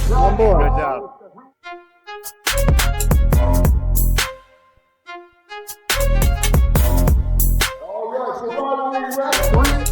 One more. Good job. All right, so Rivalry round 3.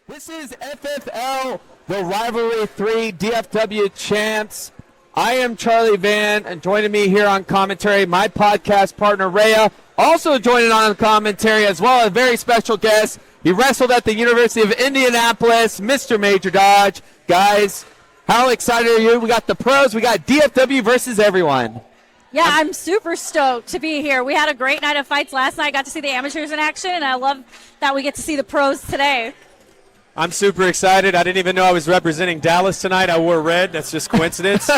This is FFL, the Rivalry 3 Dfw Champs. I am Charlie Van, and joining me here on commentary, my podcast partner, Rhea. Also joining on commentary as well, a very special guest. He wrestled at the University of Indianapolis, Mr. Major Dodge. Guys, how excited are you? We got the pros. We got DFW versus everyone. Yeah, I'm super stoked to be here. We had a great night of fights last night. Got to see the amateurs in action, and I love that we get to see the pros today. I'm super excited. I didn't even know I was representing Dallas tonight. I wore red. That's just coincidence.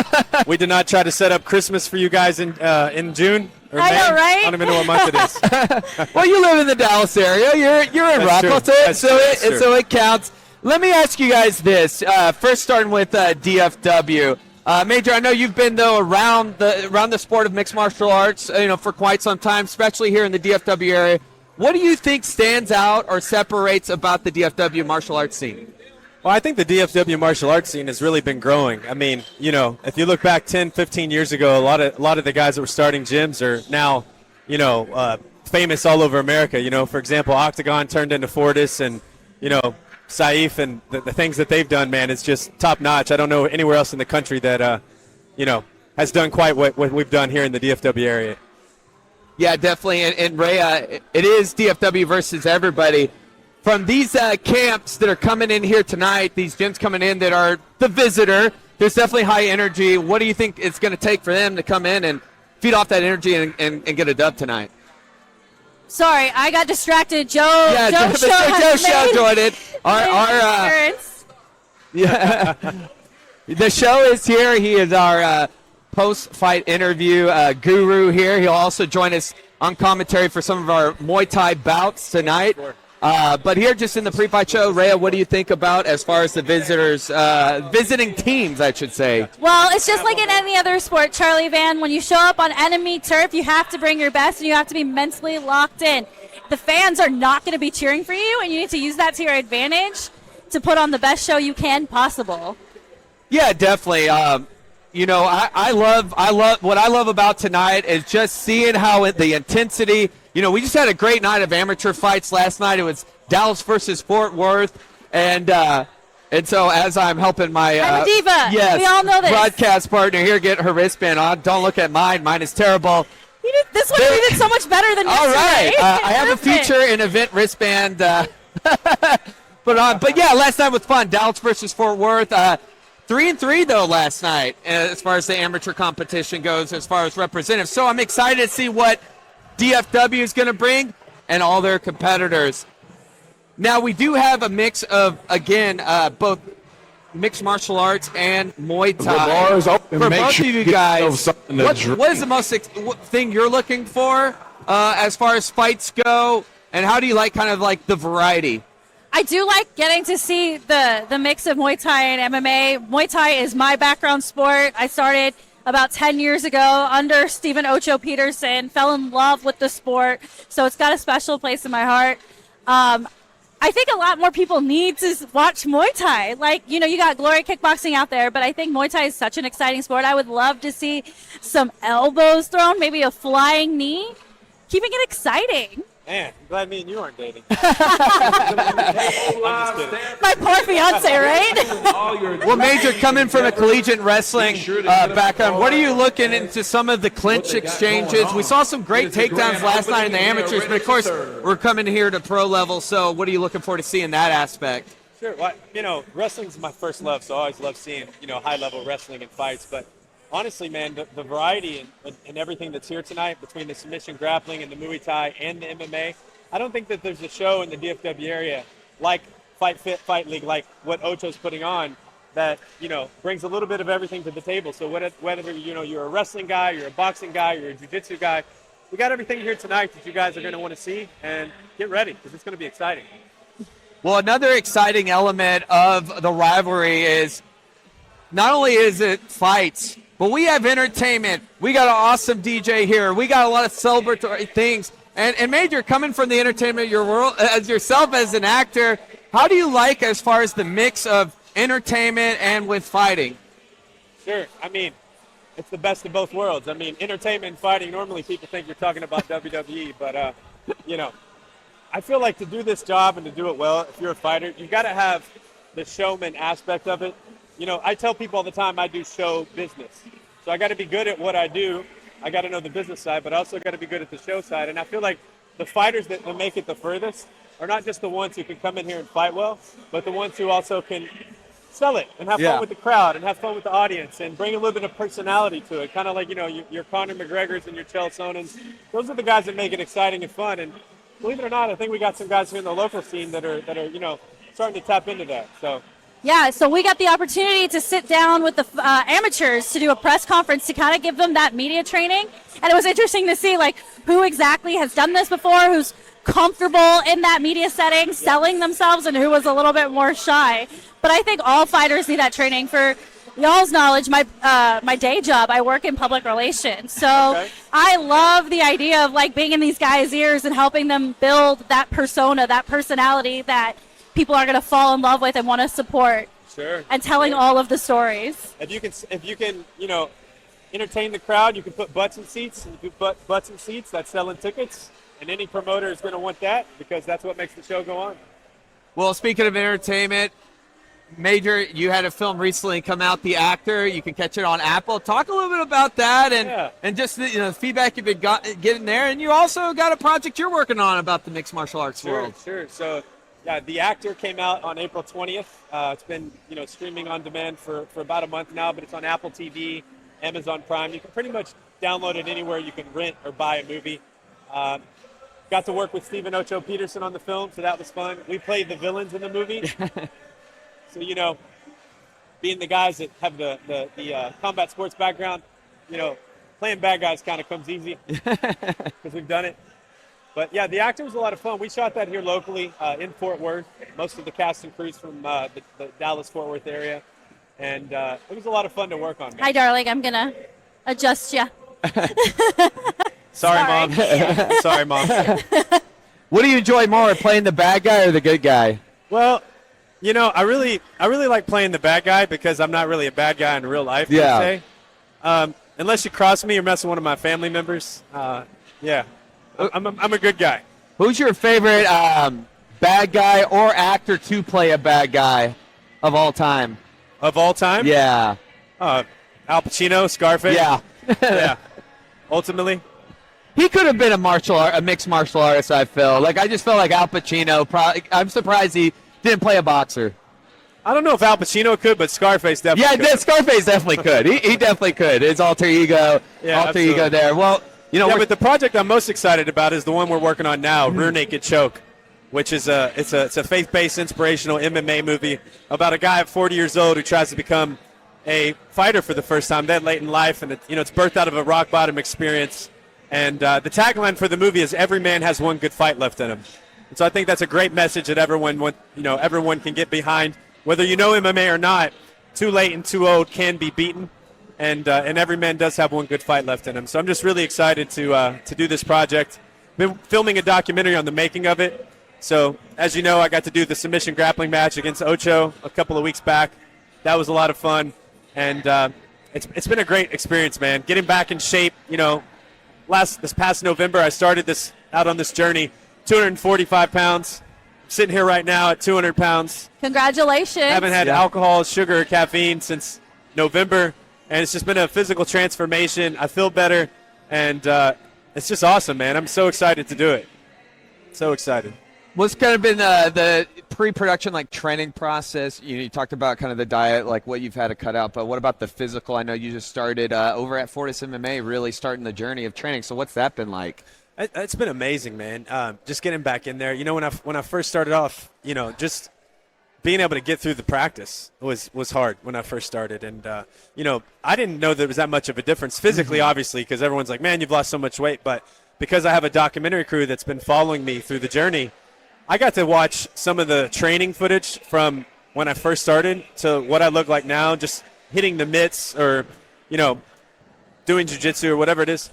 We did not try to set up Christmas for you guys in June or I May. know, right? I don't even know what month it is. Well, you live in the Dallas area. You're in Rockville, so it counts. Let me ask you guys this. First, starting with DFW. Major, I know you've been though around the sport of mixed martial arts, for quite some time, especially here in the DFW area. What do you think stands out or separates about the DFW martial arts scene? Well, I think the DFW martial arts scene has really been growing. I mean, if you look back 10, 15 years ago, a lot of the guys that were starting gyms are now, famous all over America. For example, Octagon turned into Fortis, and Saif, and the things that they've done, man, is just top notch. I don't know anywhere else in the country that has done quite what we've done here in the DFW area. Yeah, definitely. And Rhea, it is DFW versus everybody. From these camps that are coming in here tonight, these gyms coming in that are the visitor, there's definitely high energy. What do you think it's going to take for them to come in and feed off that energy and get a dub tonight? Sorry, I got distracted. Joe Show joined it. The show is here. He is our post-fight interview guru here. He'll also join us on commentary for some of our Muay Thai bouts tonight. But here, just in the pre-fight show, Rhea, what do you think about as far as the visitors, visiting teams, I should say? Well, it's just like in any other sport, Charlie Van. When you show up on enemy turf, you have to bring your best, and you have to be mentally locked in. The fans are not going to be cheering for you, and you need to use that to your advantage to put on the best show you can possible. Yeah, definitely. I love what I love about tonight is just seeing how the intensity. We just had a great night of amateur fights last night. It was Dallas versus Fort Worth, and so as I'm helping my I'm a diva. Yes, we all know this. Broadcast partner here get her wristband on. Don't look at mine. Mine is terrible. This one you did so much better than yesterday. All right, I have a feature in event wristband put on. But yeah, last night was fun. Dallas versus Fort Worth. 3-3 though last night as far as the amateur competition goes, as far as representatives. So I'm excited to see what DFW is going to bring and all their competitors. Now we do have a mix of, again, both mixed martial arts and Muay Thai. For both of you guys, what is the most thing you're looking for as far as fights go, and how do you like kind of like the variety? I do like getting to see the mix of Muay Thai and MMA. Muay Thai is my background sport. I started about 10 years ago under Stephen Ocho Peterson, fell in love with the sport, so it's got a special place in my heart. I think a lot more people need to watch Muay Thai. Like, you know, you got Glory Kickboxing out there, but I think Muay Thai is such an exciting sport. I would love to see some elbows thrown, maybe a flying knee, keeping it exciting. Man, I'm glad me and you aren't dating. My poor fiance, right? Well, Major, coming from a collegiate wrestling background, what are you looking into some of the clinch exchanges? We saw some great takedowns last night in the amateurs, but of course, we're coming here to pro level, so what are you looking forward to seeing that aspect? Sure. Well, you know, wrestling's my first love, so I always love seeing, you know, high-level wrestling and fights. But honestly, man, the variety and everything that's here tonight between the submission grappling and the Muay Thai and the MMA, I don't think that there's a show in the DFW area like Fight Fit Fight League, like what Ocho's putting on, that, you know, brings a little bit of everything to the table. So whether you know, you're a wrestling guy, you're a boxing guy, you're a jiu-jitsu guy, we got everything here tonight that you guys are going to want to see, and get ready because it's going to be exciting. Well, another exciting element of the rivalry is not only is it fights, but we have entertainment. We got an awesome DJ here. We got a lot of celebratory things. And Major, coming from the entertainment your world, as yourself as an actor, how do you like as far as the mix of entertainment and with fighting? Sure. I mean, it's the best of both worlds. I mean, entertainment and fighting, normally people think you're talking about WWE, but, you know, I feel like to do this job and to do it well, if you're a fighter, you've got to have the showman aspect of it. You know, I tell people all the time I do show business. So I got to be good at what I do. I got to know the business side, but I also got to be good at the show side. And I feel like the fighters that make it the furthest are not just the ones who can come in here and fight well, but the ones who also can sell it and have fun with the crowd and have fun with the audience and bring a little bit of personality to it. Kind of like, you know, your Conor McGregors and your Chael Sonens. Those are the guys that make it exciting and fun. And believe it or not, I think we got some guys here in the local scene that are you know, starting to tap into that. So. Yeah, so we got the opportunity to sit down with the amateurs to do a press conference to kind of give them that media training. And it was interesting to see, like, who exactly has done this before, who's comfortable in that media setting, selling themselves, and who was a little bit more shy. But I think all fighters need that training. For y'all's knowledge, my day job, I work in public relations. So I love the idea of, like, being in these guys' ears and helping them build that persona, that personality that people are going to fall in love with and want to support. Sure. And telling all of the stories. If you can, you know, entertain the crowd, you can put butts in seats. And if you put butts in seats, that's selling tickets. And any promoter is going to want that because that's what makes the show go on. Well, speaking of entertainment, Major, you had a film recently come out, The Actor. You can catch it on Apple. Talk a little bit about that and just the, you know, feedback you've been getting there. And you also got a project you're working on about the mixed martial arts world. Sure. So, yeah, The Actor came out on April 20th. It's been, you know, streaming on demand for about a month now, but it's on Apple TV, Amazon Prime. You can pretty much download it anywhere you can rent or buy a movie. Got to work with Stephen Ocho Peterson on the film, so that was fun. We played the villains in the movie. So, you know, being the guys that have the combat sports background, you know, playing bad guys kind of comes easy because we've done it. But, yeah, The Actor was a lot of fun. We shot that here locally in Fort Worth. Most of the cast and crew's from the Dallas-Fort Worth area. And it was a lot of fun to work on. Man. Hi, darling. I'm going to adjust you. Sorry, Mom. Sorry, Mom. What do you enjoy more, playing the bad guy or the good guy? Well, you know, I really like playing the bad guy because I'm not really a bad guy in real life, per se. Unless you cross me or mess with one of my family members. Yeah. I'm a good guy. Who's your favorite bad guy or actor to play a bad guy of all time? Of all time? Yeah. Al Pacino, Scarface. Yeah. Yeah. Ultimately. He could have been a mixed martial artist, I feel. Like, I just felt like Al Pacino, I'm surprised he didn't play a boxer. I don't know if Al Pacino could, but Scarface definitely could. Yeah, Scarface definitely could. He definitely could. His alter ego there. Well, you know, but the project I'm most excited about is the one we're working on now, Rear Naked Choke, which is it's a faith-based inspirational MMA movie about a guy at 40 years old who tries to become a fighter for the first time that late in life, and it's birthed out of a rock bottom experience. And the tagline for the movie is "Every man has one good fight left in him." And so I think that's a great message that everyone can get behind, whether you know MMA or not. Too late and too old can be beaten. And every man does have one good fight left in him. So I'm just really excited to do this project. Been filming a documentary on the making of it. So, as you know, I got to do the submission grappling match against Ocho a couple of weeks back. That was a lot of fun. And it's been a great experience, man. Getting back in shape, this past November, I started out on this journey, 245 pounds. Sitting here right now at 200 pounds. Congratulations. Haven't had alcohol, sugar, or caffeine since November. And it's just been a physical transformation. I feel better. And it's just awesome, man. I'm so excited to do it. So excited. What's kind of been the pre-production training process? You talked about kind of the diet, like what you've had to cut out, but what about the physical? I know you just started over at Fortis MMA, really starting the journey of training. So what's that been like? It's been amazing, man. Just getting back in there. When I first started off, just being able to get through the practice was hard when I first started. And, I didn't know there was that much of a difference physically, obviously, because everyone's like, man, you've lost so much weight. But because I have a documentary crew that's been following me through the journey, I got to watch some of the training footage from when I first started to what I look like now, just hitting the mitts or, doing jiu-jitsu or whatever it is.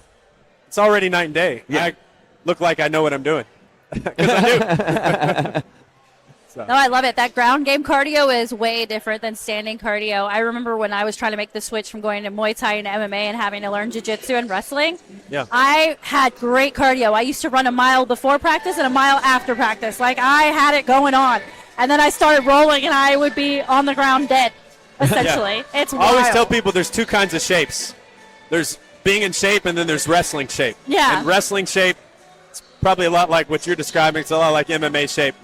It's already night and day. Yeah. I look like I know what I'm doing because I do. So. No, I love it. That ground game cardio is way different than standing cardio. I remember when I was trying to make the switch from going to Muay Thai and MMA and having to learn jiu-jitsu and wrestling. Yeah. I had great cardio. I used to run a mile before practice and a mile after practice. I had it going on. And then I started rolling and I would be on the ground dead, essentially. Yeah. It's wild. I always tell people there's two kinds of shapes. There's being in shape and then there's wrestling shape. Yeah. And wrestling shape, it's probably a lot like what you're describing. It's a lot like MMA shape.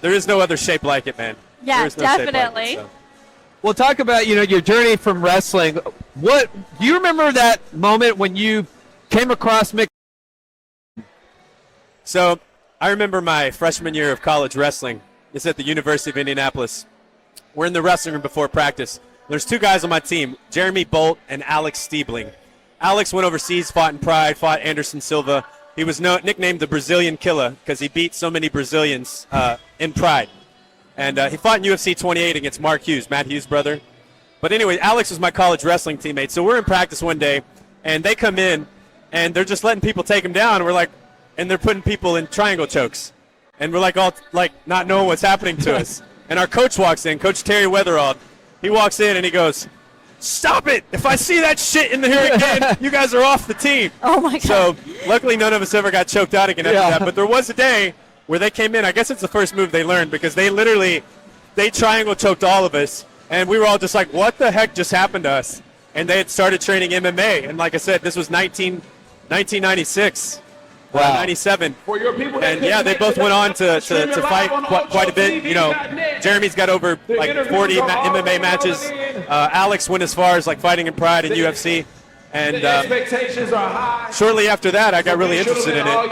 There is no other shape like it, man. Yeah, no definitely. Shape like it, so. We'll talk about, your journey from wrestling. What do you remember that moment when you came across Mick? So I remember my freshman year of college wrestling. It's at the University of Indianapolis. We're in the wrestling room before practice. There's two guys on my team, Jeremy Bolt and Alex Stiebling. Alex went overseas, fought in Pride, fought Anderson Silva. He was nicknamed the Brazilian Killer because he beat so many Brazilians in Pride. And he fought in UFC 28 against Mark Hughes, Matt Hughes' brother. But anyway, Alex was my college wrestling teammate. So we're in practice one day, and they come in, and they're just letting people take them down. And they're putting people in triangle chokes. And we're all not knowing what's happening to us. And our coach walks in, Coach Terry Weatherald. He walks in, and he goes, "Stop it! If I see that shit in here again, you guys are off the team." Oh, my God. So luckily none of us ever got choked out again after that. But there was a day where they came in. I guess it's the first move they learned because they triangle choked all of us. And we were all just like, what the heck just happened to us? And they had started training MMA. And like I said, this was 1996. Wow. 97. And yeah, they both went on to fight quite a bit. Jeremy's got over 40 MMA matches. Alex went as far as fighting in Pride and UFC. And shortly after that, I got really interested in it.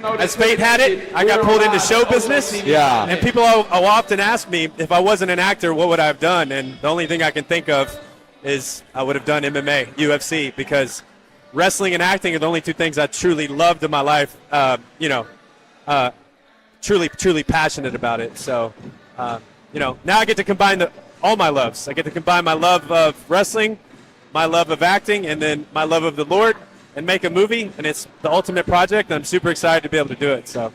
But as fate had it, I got pulled into show business. Yeah. And people will often ask me, if I wasn't an actor, what would I have done? And the only thing I can think of is I would have done MMA, UFC, because wrestling and acting are the only two things I truly loved in my life. Truly passionate about it. So, now I get to combine all my loves. I get to combine my love of wrestling, my love of acting, and then my love of the Lord, and make a movie. And it's the ultimate project. And I'm super excited to be able to do it. So,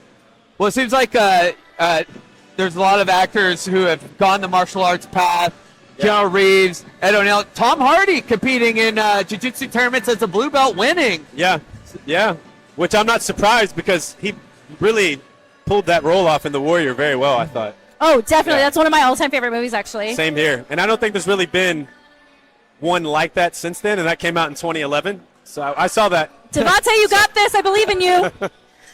Well, it seems like there's a lot of actors who have gone the martial arts path. Keanu Reeves, Ed O'Neill, Tom Hardy competing in jiu-jitsu tournaments as a blue belt, winning. Yeah, which I'm not surprised because he really pulled that role off in The Warrior very well, I thought. Oh, definitely. Yeah. That's one of my all-time favorite movies, actually. Same here. And I don't think there's really been one like that since then, and that came out in 2011. So I saw that. Devontae, you got this. I believe in you.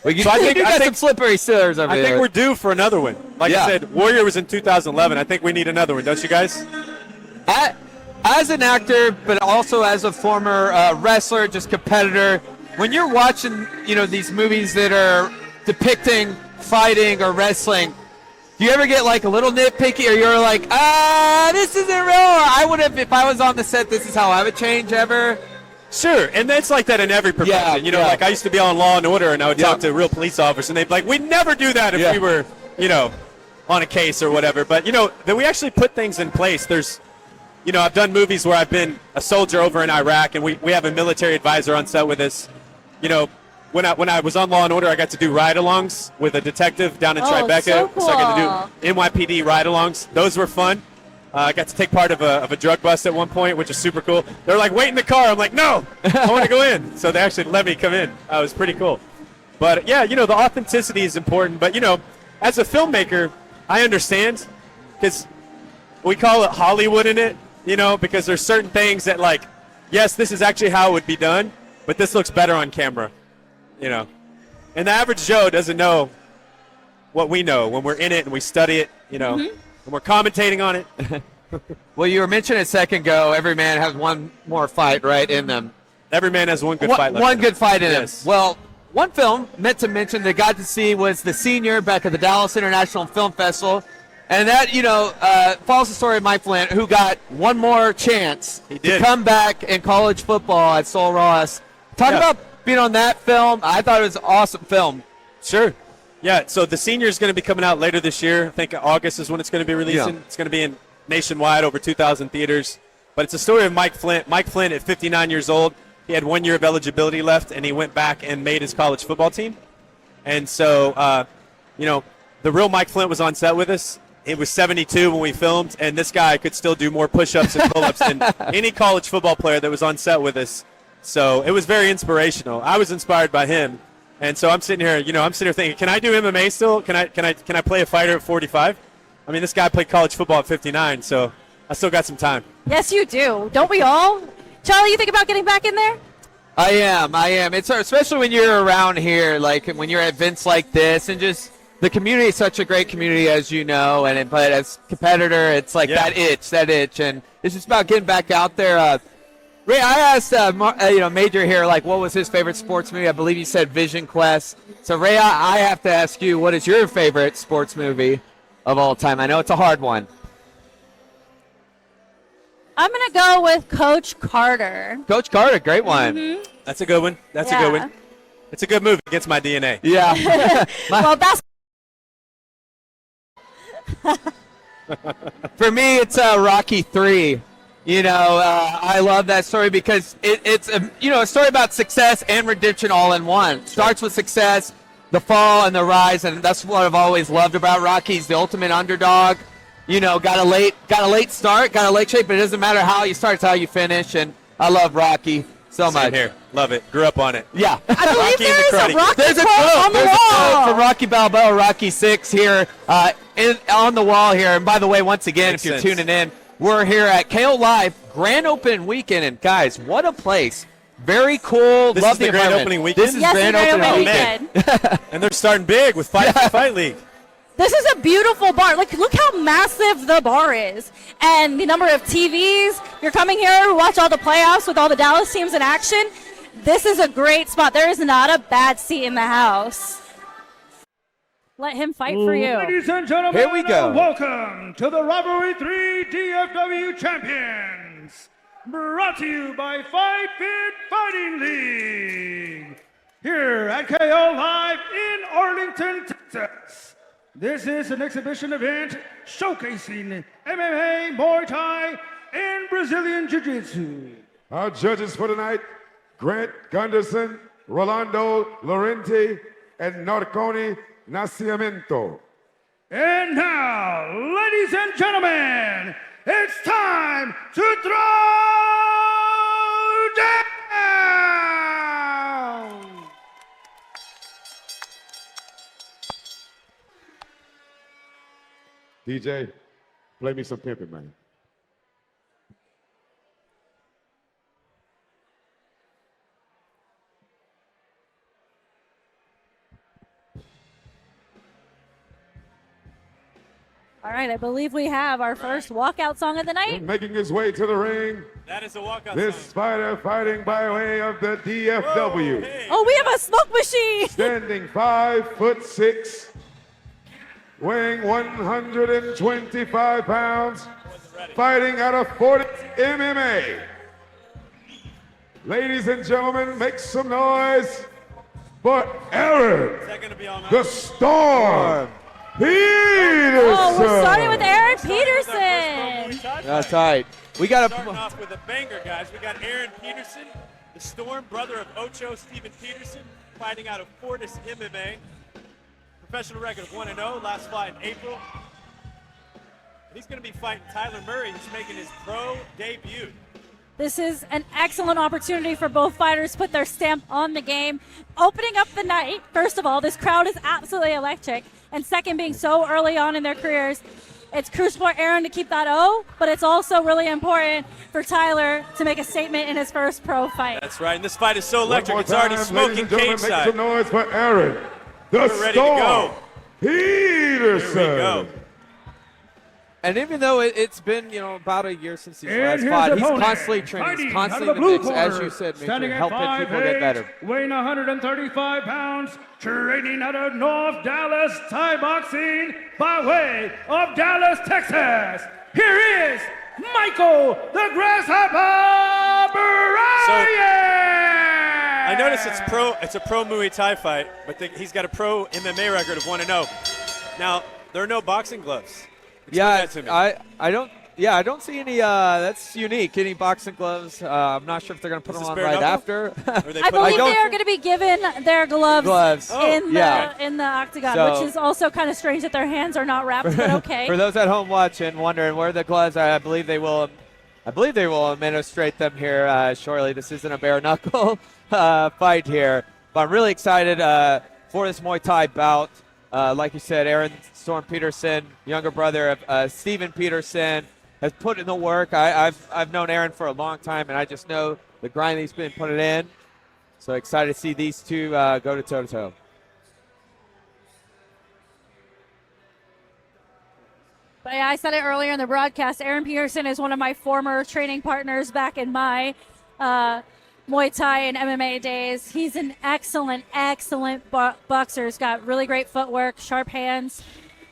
Well, I think some slippery stairs over I here. think we're due for another one. Like I said, Warrior was in 2011. I think we need another one, don't you guys? As an actor, but also as a former wrestler, just competitor, when you're watching, these movies that are depicting fighting or wrestling, do you ever get a little nitpicky, or you're like, this isn't real? Or I would have, if I was on the set, this is how I would change ever. Sure, and it's like that in every profession. I used to be on Law and Order, and I would talk to real police officers, and they'd be like, we'd never do that if we were, on a case or whatever. But, that we actually put things in place. There's, I've done movies where I've been a soldier over in Iraq, and we have a military advisor on set with us. when I was on Law and Order, I got to do ride-alongs with a detective down in Oh, Tribeca. so cool. I got to do NYPD ride-alongs. Those were fun. I got to take part of a drug bust at one point, which is super cool. They're like, wait in the car. I'm like, no, I want to go in. So they actually let me come in. It was pretty cool. But, yeah, the authenticity is important. But, as a filmmaker, I understand because we call it Hollywood in it, because there's certain things that, like, yes, this is actually how it would be done, but this looks better on camera, And the average Joe doesn't know what we know when we're in it and we study it, and we're commentating on it. Well, you were mentioning a second ago, every man has one more fight, right, in them. Every man has one good fight left. One good fight in Yes. him. Well, one film meant to mention that I got to see was The Senior back at the Dallas International Film Festival. And that, follows the story of Mike Flint, who got one more chance to come back in college football at Sol Ross. Talk about being on that film. I thought it was an awesome film. Sure. Yeah, so The Senior is going to be coming out later this year. I think August is when it's going to be releasing. Yeah. It's going to be in nationwide, over 2,000 theaters. But it's a story of Mike Flint. Mike Flint, at 59 years old, he had 1 year of eligibility left, and he went back and made his college football team. And so, the real Mike Flint was on set with us. It was 72 when we filmed, and this guy could still do more push-ups and pull-ups than any college football player that was on set with us. So it was very inspirational. I was inspired by him. And so I'm sitting here, thinking, can I do MMA still? Can I play a fighter at 45? I mean, this guy played college football at 59, so I still got some time. Yes, you do. Don't we all? Charlie, you think about getting back in there? I am. It's especially when you're around here, like when you're at events like this, and just the community is such a great community, as you know. But as a competitor, it's like that itch, and it's just about getting back out there. Ray, I asked Major here, like, what was his favorite sports movie? I believe you said Vision Quest. So Ray, I have to ask you, what is your favorite sports movie of all time? I know it's a hard one. I'm going to go with Coach Carter. Coach Carter, great one. Mm-hmm. That's a good one. That's a good one. It's a good movie against my DNA. Yeah. Well, that's For me, it's Rocky 3. I love that story because it's a story about success and redemption all in one. It starts with success, the fall and the rise, and that's what I've always loved about Rocky. He's the ultimate underdog. Got a late start, got a late shape, but it doesn't matter how you start, it's how you finish. And I love Rocky so much. Same here. Love it. Grew up on it. Yeah. I believe Rocky and the there's a Karate Rocky There's a quote on the wall. for Rocky Balboa, Rocky 6 here on the wall here. And by the way, once again, Makes if you're sense. tuning in, we're here at KO Live Grand Opening Weekend, and guys, what a place! Very cool. This Love is the grand environment. opening weekend? This is Yes, Grand the Grand Opening Opening Weekend. Weekend. And they're starting big with Fight League. This is a beautiful bar. Like, look how massive the bar is. And the number of TVs. You're coming here to watch all the playoffs with all the Dallas teams in action. This is a great spot. There is not a bad seat in the house. Let him fight for you. Ladies and gentlemen, Here we go. welcome to the Rivalry 3 Dfw Champions. Brought to you by Fight Fit Fighting League. Here at KO Live in Arlington, Texas. This is an exhibition event showcasing MMA, Muay Thai, and Brazilian Jiu-Jitsu. Our judges for tonight, Grant Gunderson, Rolando Laurenti, and Narconi Nascimento. And now, ladies and gentlemen, it's time to throw down! DJ, play me some pimpin', man. All right, I believe we have our first walkout song of the night. Making his way to the ring, That is a walkout this fighter fighting by way of the DFW. Oh, we have a smoke machine. Standing 5'6", weighing 125 pounds, fighting out of 40 MMA. Ladies and gentlemen, make some noise for Aaron, Is that going to be all night? the Storm Peterson. Oh, we're starting with Aaron Peterson. That's right. We got Starting off with a banger, guys. We got Aaron Peterson, the Storm, brother of Ocho Steven Peterson. fighting out of Fortis MMA. Professional record of 1-0, last fight in April. And he's going to be fighting Tyler Murray, who's making his pro debut. This is an excellent opportunity for both fighters to put their stamp on the game. Opening up the night, first of all, this crowd is absolutely electric. And second, being so early on in their careers, it's crucial for Aaron to keep that O, but it's also really important for Tyler to make a statement in his first pro fight. That's right, and this fight is so One electric, more it's already time, smoking ladies and gentlemen, cage make side. some noise for Aaron, the We're ready to Storm go. Peterson. Here we go. And even though it's been, about a year since he's And last his fought, he's opponent, constantly training, he's fighting out of constantly the in the blue mix, as corner, you said, standing Major, at helping people get 5'8", better. weighing 135 pounds, training out of North Dallas Thai Boxing by way of Dallas, Texas. Here is Michael the Grasshopper Bryant. I notice it's a pro Muay Thai fight, but he's got a pro MMA record of 1-0. Now, there are no boxing gloves. Explain that to me. I don't see any. That's unique. Any boxing gloves? I'm not sure if they're going to put Is them this on bare right knuckle? after. Or they I put believe don't they are think- going to be given their gloves, in the octagon, So- which is also kind of strange that their hands are not wrapped, but okay. For those at home watching, wondering where the gloves are, I believe they will administrate them here shortly. This isn't a bare knuckle fight here, but I'm really excited for this Muay Thai bout. Like you said, Aaron Storm Peterson, younger brother of Steven Peterson, has put in the work. I've known Aaron for a long time, and I just know the grind he's been putting in. So excited to see these two go to toe-to-toe. But yeah, I said it earlier in the broadcast. Aaron Peterson is one of my former training partners back in my Muay Thai and MMA days. He's an excellent boxer. He's got really great footwork, sharp hands,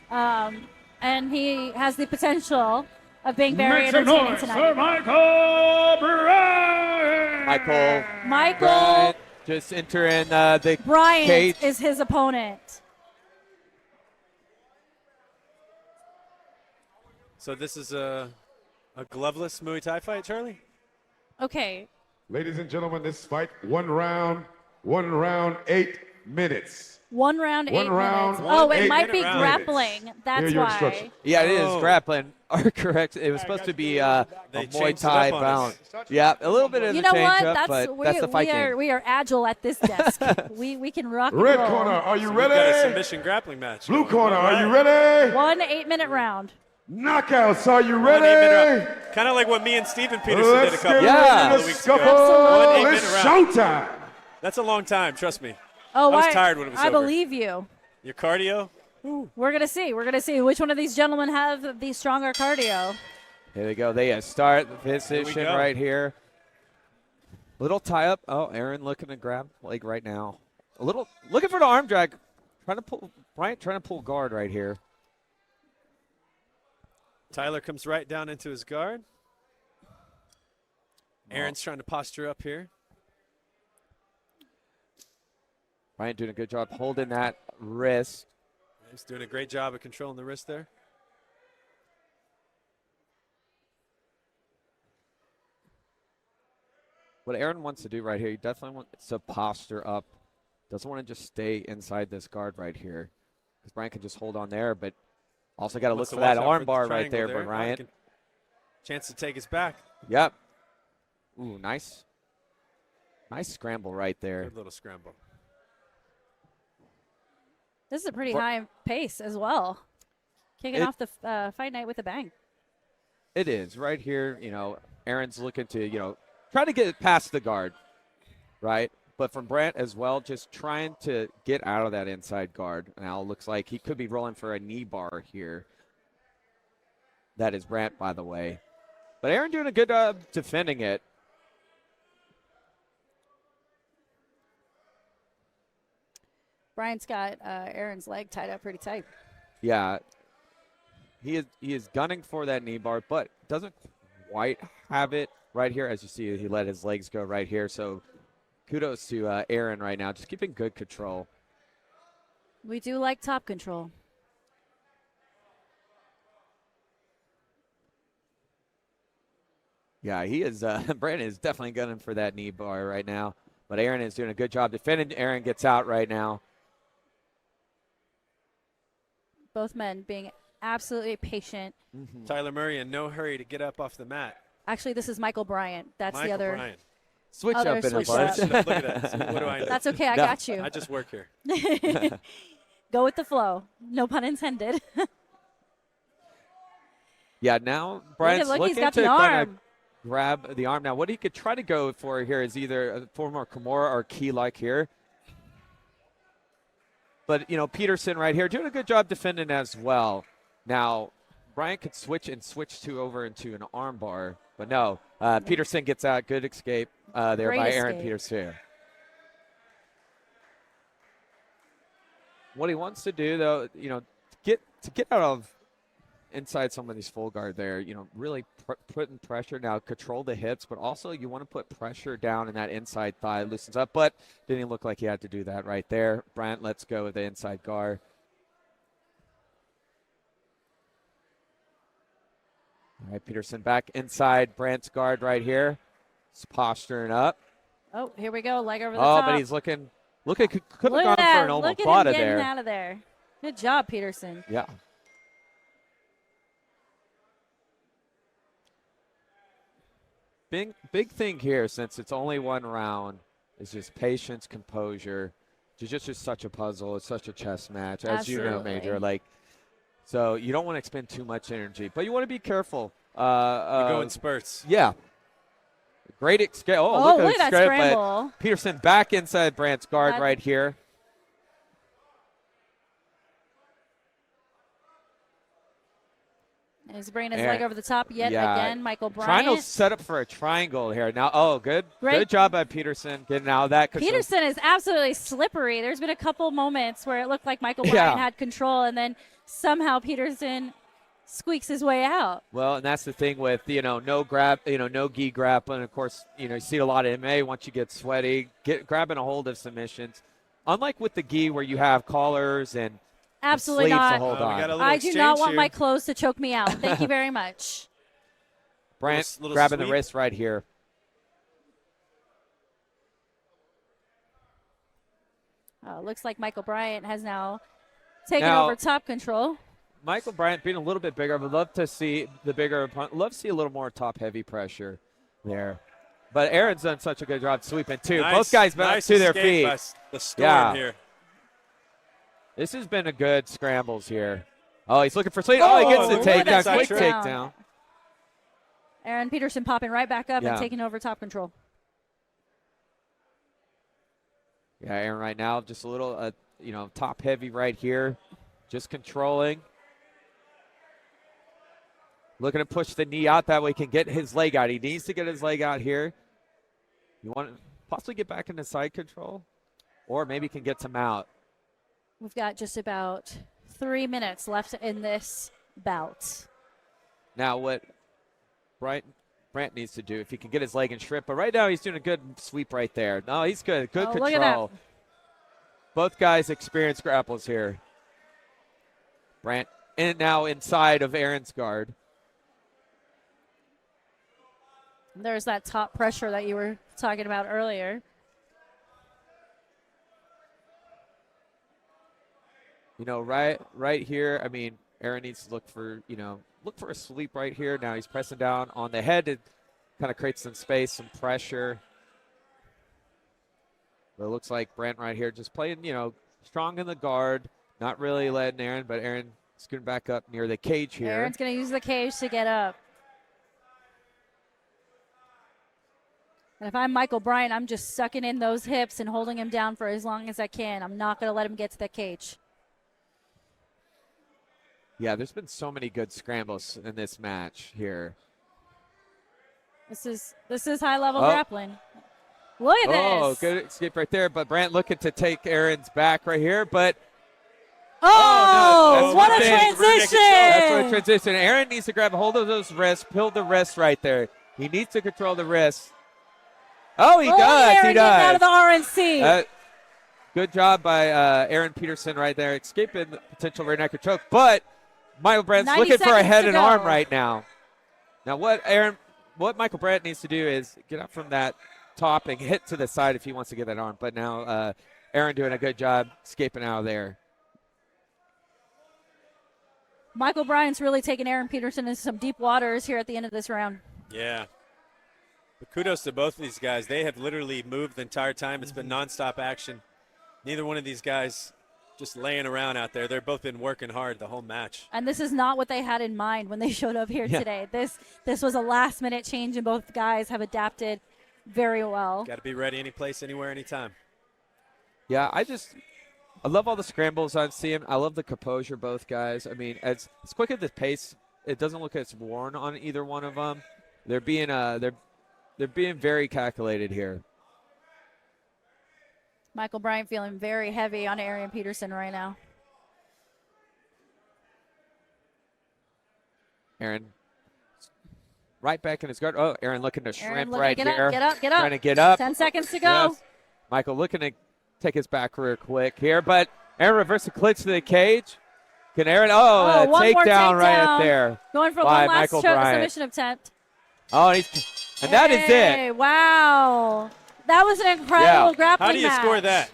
and he has the potential of being very Make some entertaining noise for tonight. Michael Bryant. Michael Bryant just entering the Bryant cage. is his opponent. So this is a gloveless Muay Thai fight, Charlie? Okay, Ladies and gentlemen, this fight, one round, 8 minutes. one round, One 8 round, minutes. Oh, it 8 might be minute round. grappling. That's Here are your why. instructions. Yeah, it is Oh. grappling. Are correct. It was supposed to be a They Muay changed it Thai up on bout. us. Yeah, a little bit of You the know change what? up, That's but that's the fight game. we are agile at this desk. we can rock and Red roll. corner, are you We've got a ready? submission grappling match. Blue going. corner, All are you right. ready? 1 8-minute round. Knockouts, are you 1 8 minute ready? round. Kind of like what me and Steven Peterson did a Let's couple, get Yeah. ready couple to weeks scuffle. ago. 1 8 It's minute round. showtime. That's a long time, trust me. Oh, I was tired when it was I over. believe you. Your cardio? We're gonna see. We're gonna see which one of these gentlemen have the stronger cardio. Here they go. They start the position go. right here. Little tie up. Oh, Aaron looking to grab leg right now. A little looking for the arm drag. Trying to pull guard right here. Tyler comes right down into his guard. Aaron's trying to posture up here. Bryant doing a good job holding that wrist. He's doing a great job of controlling the wrist there. What Aaron wants to do right here, he definitely wants to posture up. Doesn't want to just stay inside this guard right here. Because Bryant can just hold on there, but also got to look Wants for to that watch out arm the bar right triangle there, there. Bryant. Chance to take his back. Yep. Ooh, nice. Nice scramble right there. Good little scramble. This is a pretty high pace as well. Kicking off the fight night with a bang. It is right here. Aaron's looking to, try to get past the guard, right? But from Brandt as well, just trying to get out of that inside guard. Now it looks like he could be rolling for a knee bar here. That is Brandt, by the way. But Aaron doing a good job defending it. Brian's got Aaron's leg tied up pretty tight. Yeah. He is gunning for that knee bar, but doesn't quite have it right here. As you see, he let his legs go right here. So kudos to Aaron right now, just keeping good control. We do like top control. Yeah, he is. Brandon is definitely gunning for that knee bar right now. But Aaron is doing a good job defending. Aaron gets out right now. Both men being absolutely patient. Tyler Murray in no hurry to get up off the mat. Actually, this is Michael Bryant. That's Michael the other. Bryant. Switch Other up in a switch bunch. up. Look at that. So what do I know? That's okay. I No. got you. I just work here. Go with the flow. No pun intended. Yeah, now Bryant's look, he's looking got to the kind arm. of grab the arm. Now, what he could try to go for here is either a form of Kimura or key like here. But, you know, Peterson right here doing a good job defending as well. Now, Bryant could switch over into an arm bar. But no, Peterson gets out. Good escape there Great by Aaron escape. Peterson. What he wants to do, though, you know, get out of inside some of these full guard there, you know, really putting pressure. Now, control the hips, but also you want to put pressure down in that inside thigh, loosens up, but didn't look like he had to do that right there. Bryant lets go with the inside guard. All right, Peterson back inside Bryant's guard right here. He's posturing up. Oh, here we go. Leg over the Oh, top. but he's could have Look gone at for that. an Look at him omoplata getting there. out of there. Good job, Peterson. Yeah. Big thing here, since it's only one round, is just patience, composure. Jiu-jitsu is such a puzzle. It's such a chess match, as you know, Absolutely. Major. So you don't want to expend too much energy, but you want to be careful. You go in spurts. Yeah. Great escape. Oh, look look at that escape, but scramble. Peterson back inside Brandt's guard That- right here. He's bringing his Aaron- leg over the top yet Yeah. again. Michael Trying Bryant. to set up for a triangle here. Now, good Great. job by Peterson getting out of that. control. Peterson is absolutely slippery. There's been a couple moments where it looked like Michael Yeah. Bryant had control, and then somehow Peterson squeaks his way out. Well, and that's the thing with, no grab, no gi grappling. Of course, you see a lot of MMA once you get sweaty, grabbing a hold of submissions. Unlike with the gi where you have collars and Absolutely sleeves to not. hold We got a on. little I do not exchange want here. my clothes to choke me out. Thank you very much. Bryant Little grabbing the sweep. wrist right here. Looks like Michael Bryant has now taken Now- over top control. Michael Bryant being a little bit bigger. I would love to see the bigger opponent. Love to see a little more top heavy pressure there. But Aaron's done such a good job sweeping too. Both guys been nice up to their escape feet. by the storm Yeah. here. This has been a good scrambles here. Oh, he's looking for sweep. Oh, he gets the look at takedown. that Quick takedown. takedown. Aaron Peterson popping right back up Yeah. and taking over top control. Yeah, Aaron right now just a little, top heavy right here. Just controlling. Looking to push the knee out. That way he can get his leg out. He needs to get his leg out here. You want to possibly get back into side control, or maybe can get some out. We've got just about 3 minutes left in this bout. Now what Brant needs to do, if he can get his leg in strip, but right now he's doing a good sweep right there. No, he's good. Good Oh, control. look at that. Both guys experienced grapples here. Brant and now inside of Aaron's guard. There's that top pressure that you were talking about earlier. Right here. I mean, Aaron needs to look for a sweep right here. Now he's pressing down on the head to kind of create some space, some pressure. But it looks like Brant right here just playing, strong in the guard, not really letting Aaron, but Aaron scooting back up near the cage here. Aaron's going to use the cage to get up. And if I'm Michael Bryant, I'm just sucking in those hips and holding him down for as long as I can. I'm not going to let him get to the cage. Yeah, there's been so many good scrambles in this match here. This is high-level Oh. grappling. Look at Oh, this. good escape right there. But Brant looking to take Aaron's back right here. But Oh, no, that's what one a thing. transition. that's what a transition. Aaron needs to grab a hold of those wrists, pull the wrist right there. He needs to control the wrist. Oh, he does. Aaron He getting out does. of the RNC. Good job by Aaron Peterson right there, escaping the potential rear naked choke. But Michael Brandt's 90 looking for a seconds head to and go. arm right now. Now, what Michael Brandt needs to do is get up from that top and hit to the side if he wants to get that arm. But now Aaron doing a good job escaping out of there. Michael Bryant's really taken Aaron Peterson into some deep waters here at the end of this round. Yeah. But kudos to both of these guys. They have literally moved the entire time. It's been nonstop action. Neither one of these guys just laying around out there. They've both been working hard the whole match. And this is not what they had in mind when they showed up here today. This was a last-minute change, and both guys have adapted very well. Got to be ready any place, anywhere, anytime. Yeah, I love all the scrambles I've seen. I love the composure, both guys. I mean, it's quick at the pace. It doesn't look like it's worn on either one of them. They're being very calculated here. Michael Bryant feeling very heavy on Aaron Peterson right now. Aaron right back in his guard. Oh, Aaron looking to shrimp right get here. Up, get up, get up. Trying to get up. 10 seconds to go. Yes. Michael looking to take his back real quick here, but Aaron reverses the clinch to the cage. Can Aaron? One more takedown right up there. Going for by one last Michael Bryant. submission attempt. Oh, that is it. Wow. That was an incredible grappling match. How do you score that?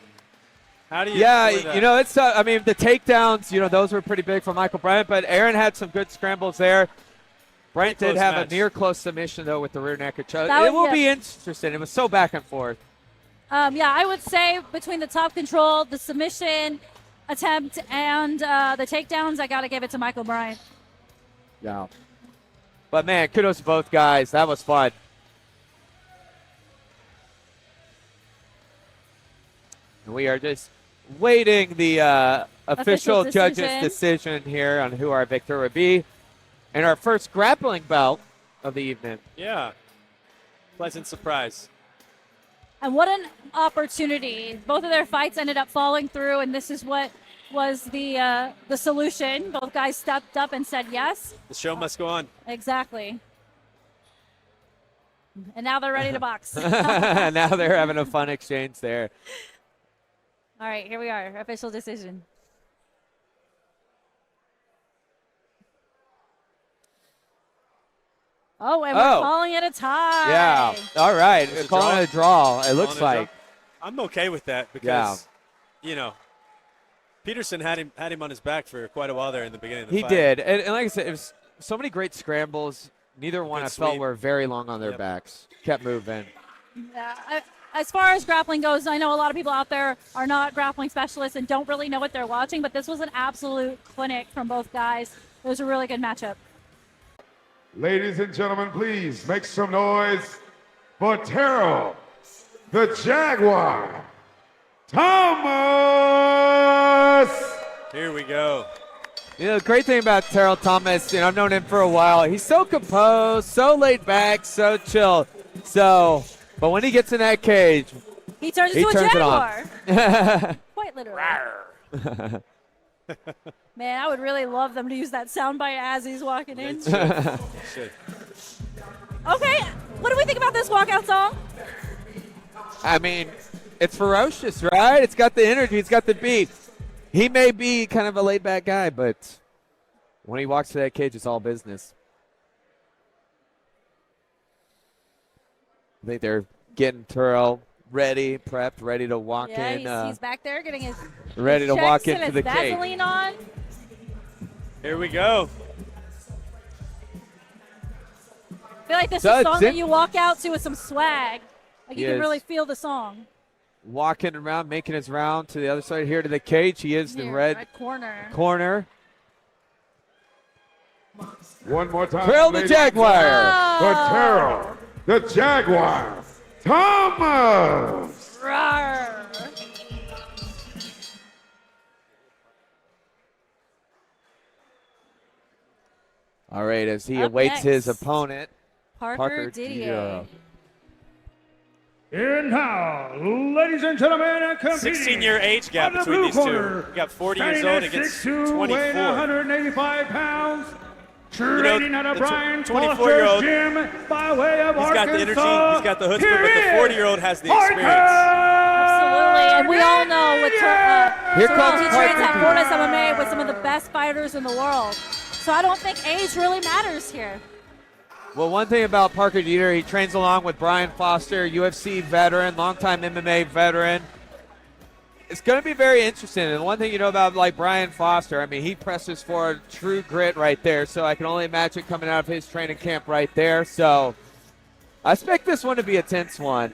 How do you Yeah, score that? you know, it's I mean, the takedowns, you know, those were pretty big for Michael Bryant, but Aaron had some good scrambles there. Bryant did have a near close submission, though, with the rear naked choke. It will be interesting. It was so back and forth. Yeah, I would say between the top control, the submission attempt, and the takedowns, I got to give it to Michael Bryant. Yeah. But, man, kudos to both guys. That was fun. And we are just waiting the official judge's decision here on who our victor would be. And our first grappling bout of the evening. Yeah. Pleasant surprise. And what an opportunity. Both of their fights ended up falling through, and this is what was the solution. Both guys stepped up and said yes. The show must go on. Exactly. And now they're ready to box. Now they're having a fun exchange there. All right, here we are. Official decision. Oh, and we're calling it a tie. Yeah. All right. We're calling it a draw. It looks like. I'm okay with that because, you know, Peterson had him on his back for quite a while there in the beginning of the fight. He did. And like I said, it was so many great scrambles. Neither one I felt were very long on their backs. Kept moving. Yeah. As far as grappling goes, I know a lot of people out there are not grappling specialists and don't really know what they're watching, but this was an absolute clinic from both guys. It was a really good matchup. Ladies and gentlemen, please make some noise for Terrell, the Jaguar, Thomas. Here we go. You know, the great thing about Terrell Thomas, you know, I've known him for a while. He's so composed, so laid back, so chill. But when he gets in that cage, he turns into a jaguar. Quite literally. Man, I would really love them to use that soundbite as he's walking in. Okay, what do we think about this walkout song? I mean, it's ferocious, right? It's got the energy. It's got the beat. He may be kind of a laid-back guy, but when he walks to that cage, it's all business. I think they're getting Terrell ready, prepped, ready to walk in. He's back there getting his ready to walk into his the cage. Vaseline on. Here we go. I feel like this is a song that you walk out to with some swag. Like you can really feel the song. Walking around, making his round to the other side here to the cage. He is the red corner. One more time. Terrell the Jaguar. For Terrell, the Jaguar, Thomas. Rawr. All right, as he awaits his opponent, Parker Didier. And now, ladies and gentlemen, competing 16-year age gap between these two. We got 40 years old against 24. Weighing 185 pounds. Training at a Brian 24-year-old gym by way of He's got the energy, Arkansas. he's got the chutzpah, but the 40-year-old has the experience. Absolutely, and we all know with Here comes he trains at Fortis MMA with some of the best fighters in the world. So I don't think age really matters here. Well, one thing about Parker Dieter, he trains along with Brian Foster, UFC veteran, longtime MMA veteran. It's going to be very interesting. And one thing you know about like Brian Foster, I mean, he presses forward, true grit right there. So I can only imagine coming out of his training camp right there. So I expect this one to be a tense one.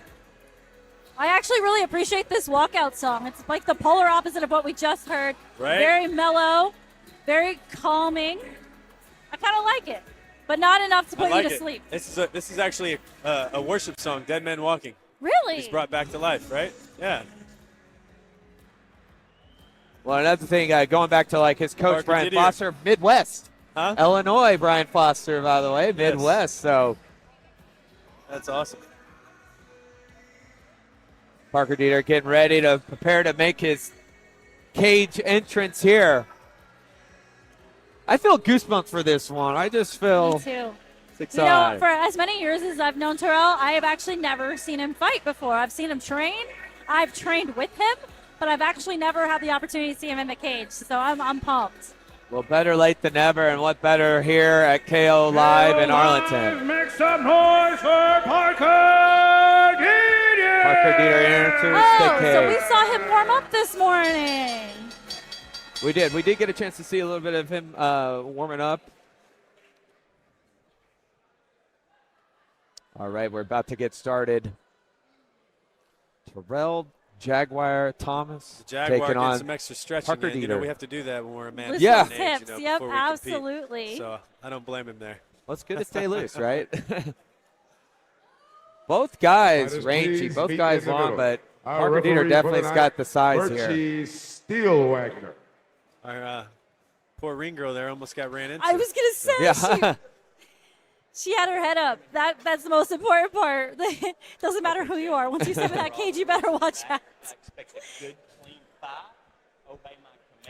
I actually really appreciate this walkout song. It's like the polar opposite of what we just heard. Right. Very mellow, very calming. I kind of like it, but not enough to put you to sleep. This is actually a worship song, Dead Men Walking. Really? He's brought back to life, right? Yeah. Well, another thing, going back to like his coach, Parker Brian Didier. Foster, Midwest. Huh? Illinois, Brian Foster, by the way, Midwest. So That's awesome. Parker Dieter getting ready to prepare to make his cage entrance here. I feel goosebumps for this one. I just feel Me too. it's You know, exciting. for as many years as I've known Terrell, I have actually never seen him fight before. I've seen him train. I've trained with him, but I've actually never had the opportunity to see him in the cage. So I'm pumped. Well, better late than never, and what better here at KO Live in Arlington. Make some noise for Parker Dieter. Parker Dieter enters Oh, the so we cage. saw him warm up this morning. We did. We did get a chance to see a little bit of him warming up. All right, we're about to get started. Terrell Jaguar Thomas Jaguar taking getting on some extra stretching Parker in. You know, Dieter. we have to do that when we're a man. With Yeah. those hips. Yep, before we compete. absolutely. So I don't blame him there. Well, it's good to stay loose, right? Both guys Fighters, rangy, please both meet guys in the long, middle. but Our Parker referee Dieter for definitely the has night, got the size here. Bertie Steelwagner. Our poor ring girl there almost got ran into. I was gonna say Yeah. she had her head up. That's the most important part. Doesn't matter who you are. Once you step in that cage, you better watch out.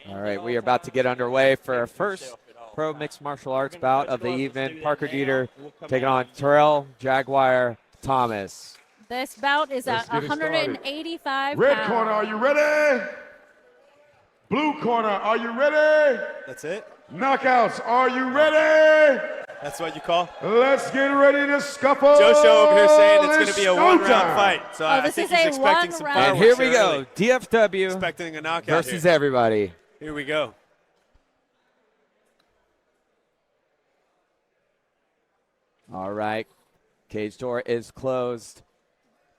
All right, we are about to get underway for our first pro mixed martial arts bout of the evening. Parker Dieter taking on Terrell Jaguar Thomas. This bout is at Let's get it started. 185 Red pounds. corner, are you ready? Blue corner, are you ready? That's it. Knockouts, are you ready? That's what you call. Let's get ready to scuffle. Joe Show over here saying it's going to be a one-round showtime. fight. So Oh, I this think is he's a expecting some one-round. And fireworks here we go, early. DFW Expecting a knockout versus here. everybody. Here we go. All right, cage door is closed.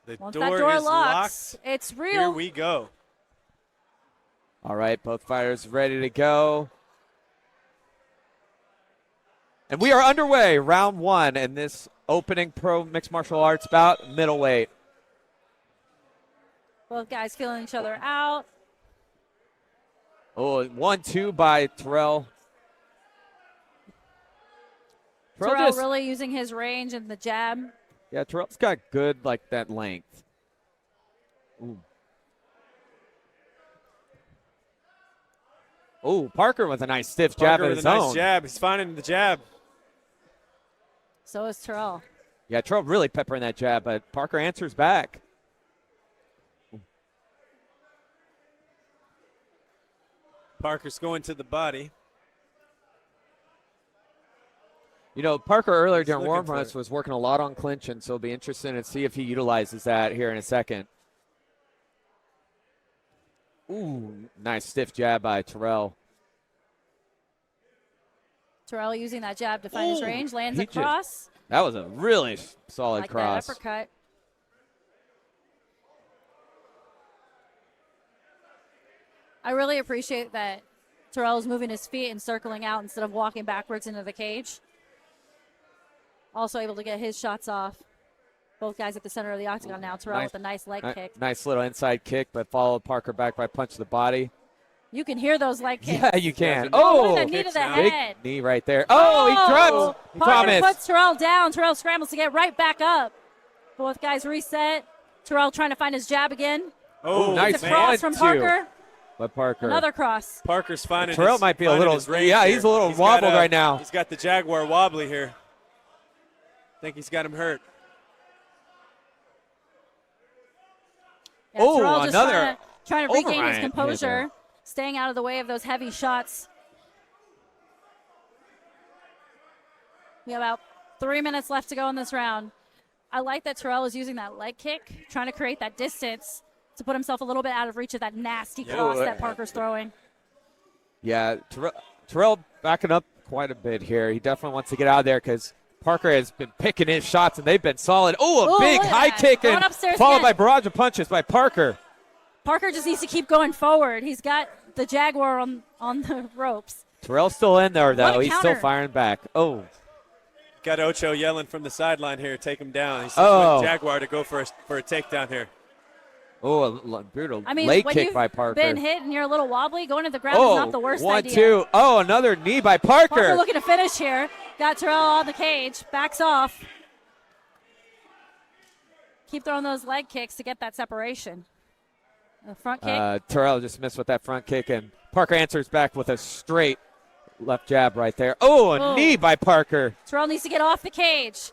The Once door that door is locks, locked. it's Here real. we go. All right, both fighters ready to go. And we are underway, round one, in this opening pro mixed martial arts bout, middleweight. Both guys feeling each other out. Oh, 1-2 by Terrell. Terrell just- really using his range and the jab. Yeah, Terrell's got good, like, that length. Ooh. Oh, Parker with a nice stiff jab Parker of with his a nice own. jab. He's finding the jab. So is Terrell. Yeah, Terrell really peppering that jab, but Parker answers back. Parker's going to the body. You know, Parker earlier during looking warm for runs it. was working a lot on clinching, so it'll be interesting to see if he utilizes that here in a second. Ooh, nice stiff jab by Terrell. Terrell using that jab to find his Ooh, range. Lands he a just- cross. That was a really solid Like cross. that uppercut. I really appreciate that Terrell is moving his feet and circling out instead of walking backwards into the cage. Also able to get his shots off. Both guys at the center of the octagon now. Terrell Nice- with a nice leg kick. Nice little inside kick, but followed Parker back by a punch to the body. You can hear those leg kicks. Yeah, you can. Oh, Oh, with a knee to the big head. knee right there. Oh, he dropped Parker Thomas. puts Terrell down. Terrell scrambles to get right back up. Both guys reset. Terrell trying to find his jab again. Oh, nice It's a cross from 1-2. Parker. But Parker. Another cross. Parker's finding Terrell his, might be a finding little- his range yeah, here. he's a little He's wobbled got right now. He's got the Jaguar wobbly here. I think he's got him hurt. Yeah, Oh, Terrell just another trying to regain his overhand composure, hit staying out of the way of those heavy shots. We have about 3 minutes left to go in this round. I like that Terrell is using that leg kick, trying to create that distance to put himself a little bit out of reach of that nasty cross that Parker's throwing. Yeah, Terrell backing up quite a bit here. He definitely wants to get out of there because Parker has been picking his shots, and they've been solid. Oh, a big high kick, and followed by barrage of punches by Parker. Parker just needs to keep going forward. He's got the Jaguar on the ropes. Terrell's still in there, though. What a He's still counter. firing back. Oh. Got Ocho yelling from the sideline here, take him down. He says Jaguar to go for a takedown here. Oh, a brutal I mean, leg when kick you've by Parker. been hit and you're a little wobbly, going to the ground is not the worst idea. 1-2. Oh, another knee by Parker. Parker looking to finish here. Got Terrell on the cage. Backs off. Keep throwing those leg kicks to get that separation. The front kick. Terrell just missed with that front kick, and Parker answers back with a straight left jab right there. Oh, a knee by Parker. Terrell needs to get off the cage.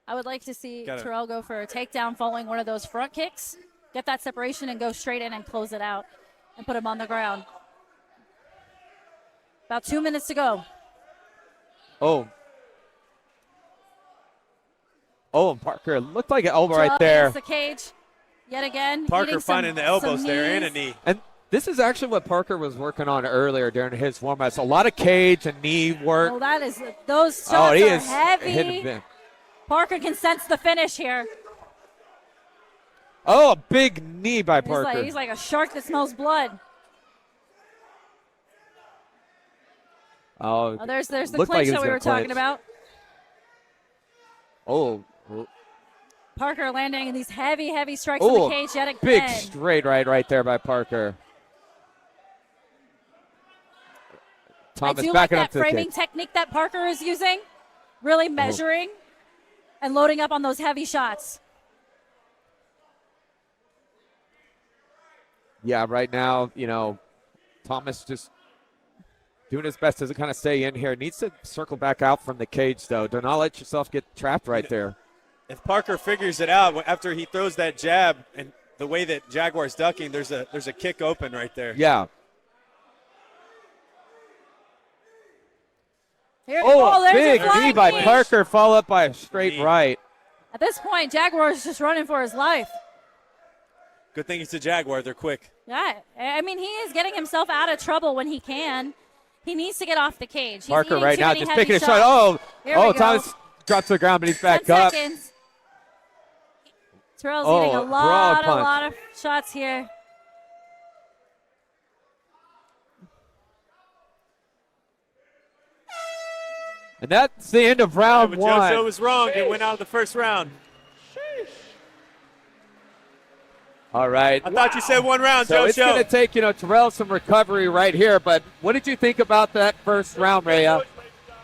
I would like to see Terrell go for a takedown following one of those front kicks. Get that separation and go straight in and close it out and put him on the ground. About 2 minutes to go. Oh, and Parker looked like an elbow right there. The cage yet again. Parker finding the elbows there and a knee. And this is actually what Parker was working on earlier during his warm-ups. A lot of cage and knee work. Oh, those shots are heavy. Hitting. Parker can sense the finish here. Oh, a big knee by Parker. He's like a shark that smells blood. Oh, there's the clinch that we were talking about. Oh. Parker landing in these heavy strikes on the cage yet again. Big straight right there by Parker. Thomas I do backing like up that to framing technique that Parker is using. Really measuring and loading up on those heavy shots. Yeah, right now, Thomas just doing his best to kind of stay in here. Needs to circle back out from the cage, though. Do not let yourself get trapped right there. If Parker figures it out after he throws that jab and the way that Jaguar's ducking, there's a kick open right there. Yeah. There's big a knee by knee. Parker, followed up by a straight right. At this point, Jaguar is just running for his life. Good thing it's a Jaguar. They're quick. Yeah, I mean, he is getting himself out of trouble when he can. He needs to get off the cage. He's Parker eating right too now many just heavy picking a shots. shot. Here we go. Thomas drops to the ground, but he's back 10 up. seconds. Terrell's eating a lot of shots here. And that's the end of round but one. JoJo was wrong. It went out of the first round. All right. I thought you said one round, So JoJo. it's going to take, Terrell some recovery right here. But what did you think about that first round, Rhea?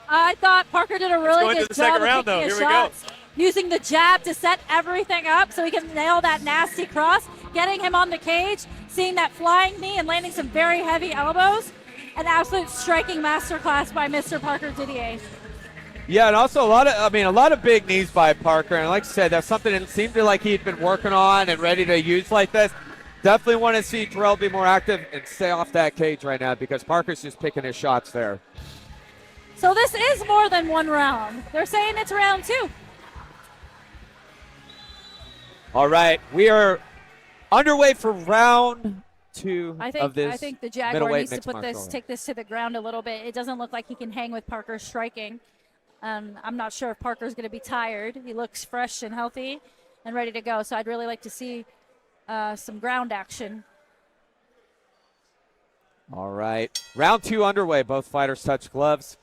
I thought Parker did a really good the job second of round, picking though. his Here we go. shots, using the jab to set everything up so he can nail that nasty cross, getting him on the cage, seeing that flying knee and landing some very heavy elbows. An absolute striking masterclass by Mr. Parker Didier. Yeah, and also a lot of big knees by Parker. And like I said, that's something that seemed to like he'd been working on and ready to use like this. Definitely want to see Terrell be more active and stay off that cage right now because Parker's just picking his shots there. So this is more than one round. They're saying it's round two. All right, we are underway for round two of this. I think the Jaguar middleweight needs to mixed take this to the ground a little bit. It doesn't look like he can hang with Parker striking. I'm not sure if Parker's going to be tired. He looks fresh and healthy and ready to go. So I'd really like to see some ground action. All right, round two underway. Both fighters touch gloves.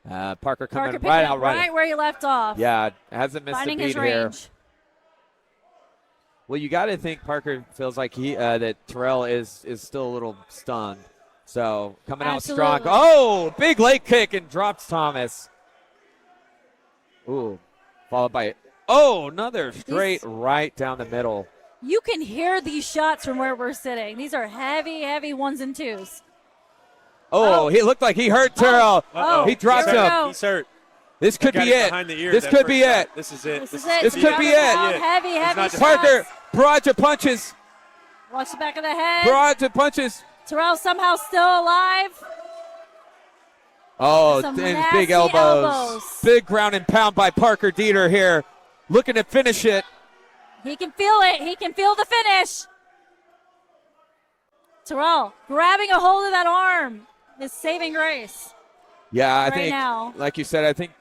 Parker coming right out right where he left off. Yeah, hasn't missed Finding a beat his here. range. Well, you got to think Parker feels like that Terrell is still a little stunned. So coming out strong. Oh, big leg kick and drops Thomas. Ooh, followed by another straight right down the middle. You can hear these shots from where we're sitting. These are heavy ones and twos. He looked like he hurt Terrell. He dropped him. He's hurt. This could be it. This could be it. This is it. This could be it. Heavy shots. Parker, barrage of punches. Watch the back of the head. Barrage of punches. Terrell somehow still alive. Oh, Some and nasty big elbows. Big ground and pound by Parker Dieter here. Looking to finish it. He can feel it. He can feel the finish. Terrell grabbing a hold of that arm is saving grace. Yeah, I Right think, now. like you said, I think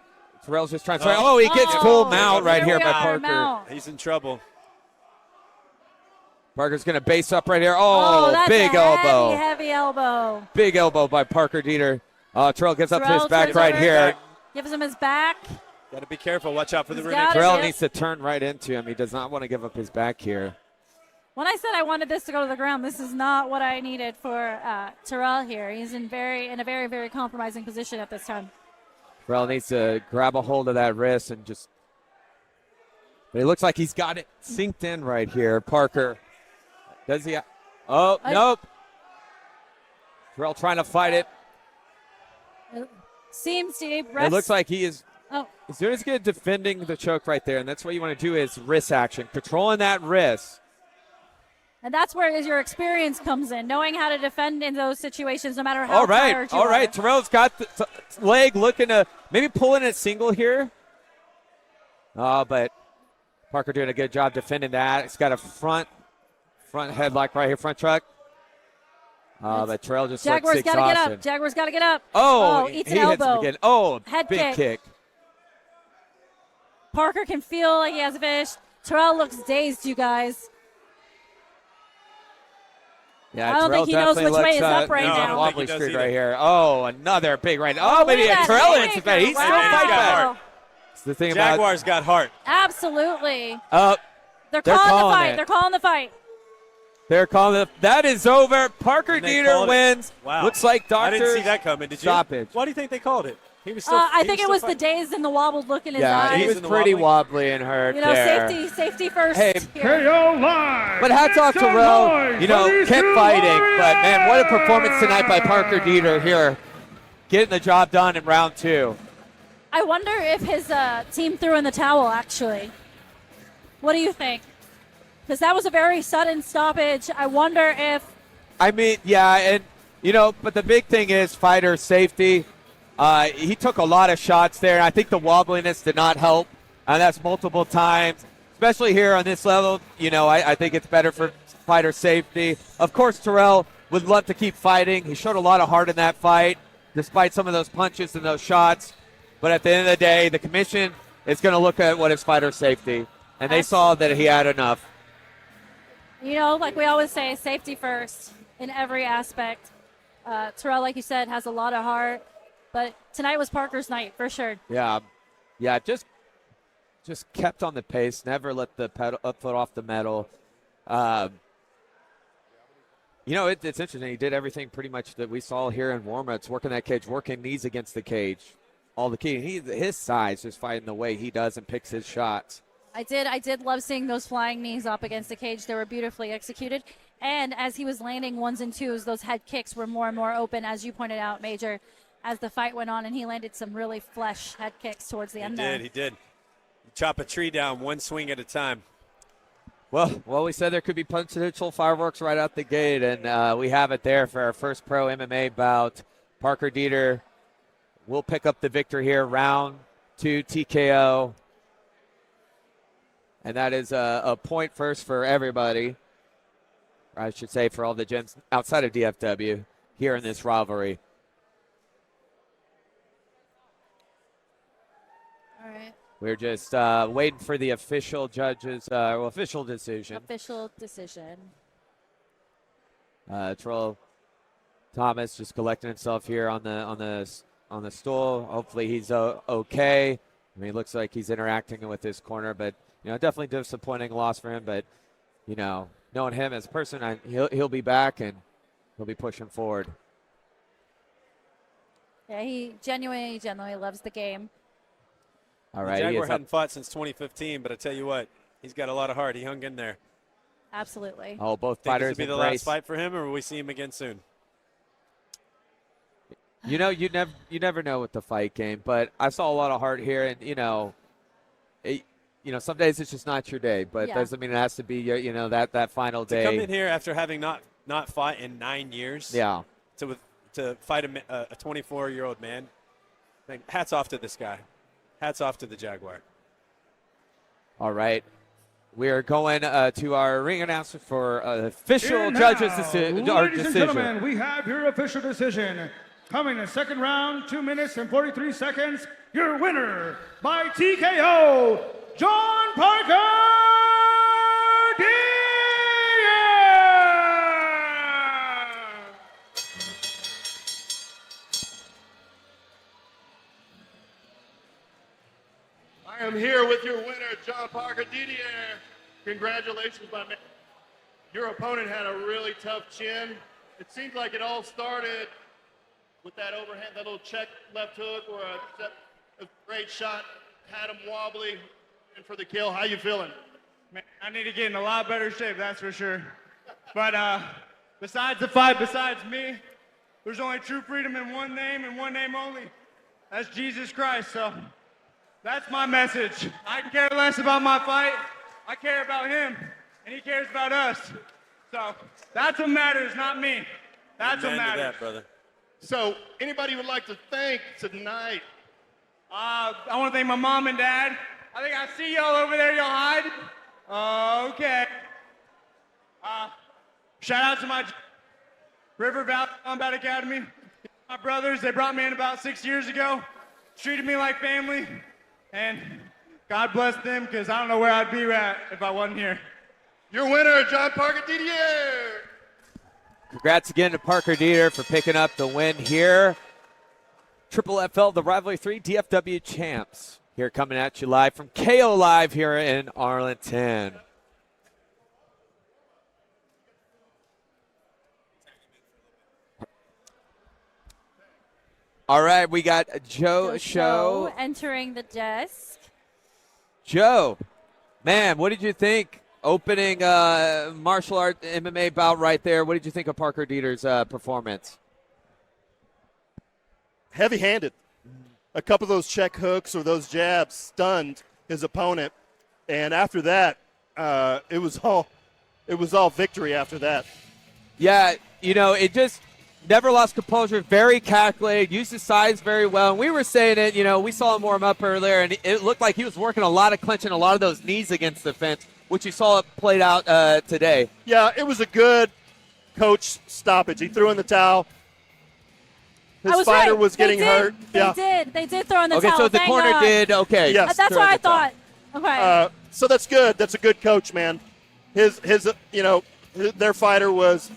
Terrell's just trying to. Oh, he gets full mount right here by Parker. Mount. He's in trouble. Parker's going to base up right here. Oh, that's big a elbow. Heavy elbow. Big elbow by Parker Dieter. Terrell gets up to his Terrell back turns right over. here. Gives him his back. Got to be careful. Watch out for the He's rear got naked it. Terrell Yes. needs to turn right into him. He does not want to give up his back here. When I said I wanted this to go to the ground, this is not what I needed for Terrell here. He's in a very, very compromising position at this time. Terrell needs to grab a hold of that wrist and just. But it looks like he's got it synced in right here. Parker. Does he? Oh, nope. Terrell trying to fight it. Seems to It looks like he is. Oh. As soon as good defending the choke right there, and that's what you want to do is wrist action, controlling that wrist. And that's where your experience comes in, knowing how to defend in those situations, no matter how tired you All are. right. Terrell's got the leg looking to maybe pull in a single here. But Parker doing a good job defending that. He's got a front headlock right here, front truck. But Terrell just Jaguar's looks got to get exhausted. up. Jaguar's got to get up. Oh, eats he an hits him elbow. again. Oh, Head big kick. Parker can feel like he has a finish. Terrell looks dazed, you guys. Yeah, I don't Terrell think he knows definitely which way looks, is up right no, I now. don't wobbly think he does street either. right here. Oh, another big right. Oh, maybe look at that Terrell haymaker. hits it. He's still Wow. fighting back. Wow. It's the thing about Jaguars got heart. Absolutely. They're They're calling the calling fight. it. They're calling the fight. they're calling it. That is over. Parker And they Dieter called it. wins. Wow. Looks like I didn't see doctors that coming. Did you? stoppage. Why do you think they called it? He was still. I he think it still was the fighting. dazed and the wobbled look in his Yeah, eyes. he was in the pretty wobbly. wobbly and hurt You know, there. safety first. Hey, here. KO live. But hats off to Make some Terrell. noise You for know, these kept two fighting. But, man, what a warriors. performance tonight by Parker Dieter here. Getting the job done in round 2. I wonder if his team threw in the towel, actually. What do you think? Because that was a very sudden stoppage. I wonder if. I mean, yeah, and, you know, but the big thing is fighter safety. He took a lot of shots there, and I think the wobbliness did not help. And that's multiple times, especially here on this level. You know, I think it's better for fighter safety. Of course, Terrell would love to keep fighting. He showed a lot of heart in that fight, despite some of those punches and those shots. But at the end of the day, the commission is going to look at what is fighter safety, and they saw that he had enough. You know, like we always say, safety first in every aspect. Terrell, like you said, has a lot of heart. But tonight was Parker's night, for sure. Yeah, just kept on the pace, never let the foot off the metal. You know, it's interesting. He did everything pretty much that we saw here in warm-ups, working that cage, working knees against the cage. All the key. His size, just fighting the way he does and picks his shots. I did love seeing those flying knees up against the cage. They were beautifully executed. And as he was landing ones and twos, those head kicks were more and more open, as you pointed out, Major, as the fight went on, and he landed some really flush head kicks towards the end there. He did. Chop a tree down one swing at a time. Well, we said there could be potential fireworks right out the gate, and we have it there for our first pro MMA bout. Parker Dieter will pick up the victory here, round 2 TKO. And that is a point first for everybody. Or I should say for all the gyms outside of DFW here in this rivalry. All right. We're just waiting for the official judges, official decision. Official decision. Terrell Thomas just collecting himself here on the stool. Hopefully he's okay. I mean, it looks like he's interacting with his corner, but you know, definitely disappointing loss for him. But you know, knowing him as a person, he'll be back and he'll be pushing forward. Yeah, he genuinely loves the game. All right, Jaguar hadn't fought since 2015, but I tell you what, he's got a lot of heart. He hung in there. Absolutely. Oh, both Think fighters this will be the embrace. last fight for him, or will we see him again soon? You know, you never know with the fight game, but I saw a lot of heart here, and you know, some days it's just not your day, but Yeah. doesn't mean it has to be that final To day. come in here after having not not fought in 9 years. Yeah. To fight a 24-year-old man. Hats off to this guy. Hats off to the Jaguar. All right. We are going to our ring announcement for official And judges' now, decision. ladies and gentlemen, we have your official decision. Coming in second round, 2 minutes and 43 seconds. Your winner by TKO, John Parker Diaz. I am here with your winner, John Parker Didier. Congratulations, my man. Your opponent had a really tough chin. It seems like it all started with that overhand, that little check left hook or a great shot, had him wobbly and for the kill. How you feeling? Man, I need to get in a lot better shape, that's for sure. But besides the fight, besides me, there's only true freedom in one name and one name only. That's Jesus Christ. So that's my message. I care less about my fight. I care about him, and he cares about us. So that's what matters, not me. That's what matters. That, brother. So anybody would like to thank tonight? I want to thank my mom and dad. I think I see y'all over there. Y'all hide. Okay. Shout out to my River Valley Combat Academy. My brothers, they brought me in about 6 years ago. Treated me like family. And God bless them, because I don't know where I'd be at if I wasn't here. Your winner, John Parker Didier. Congrats again to Parker Dieter for picking up the win here. Triple FL, the Rivalry 3 DFW Champs. Here coming at you live from KO Live here in Arlington. All right, we got Joe Show entering the desk. Joe, man, what did you think? Opening martial art MMA bout right there. What did you think of Parker Dieter's performance? Heavy-handed. A couple of those check hooks or those jabs stunned his opponent, and after that, it was all victory after that. Yeah, you know, it just never lost composure, very calculated, used his size very well. And we were saying it, you know, we saw him warm up earlier, and it looked like he was working a lot of clinching, a lot of those knees against the fence, which you saw it played out today. Yeah, it was a good coach stoppage. He threw in the towel. His fighter was getting hurt. They did throw in the towel. Okay, so the Thank corner God. did, okay. Yes. That's what I thought. Okay. So that's good. That's a good coach, man. His you know, their fighter was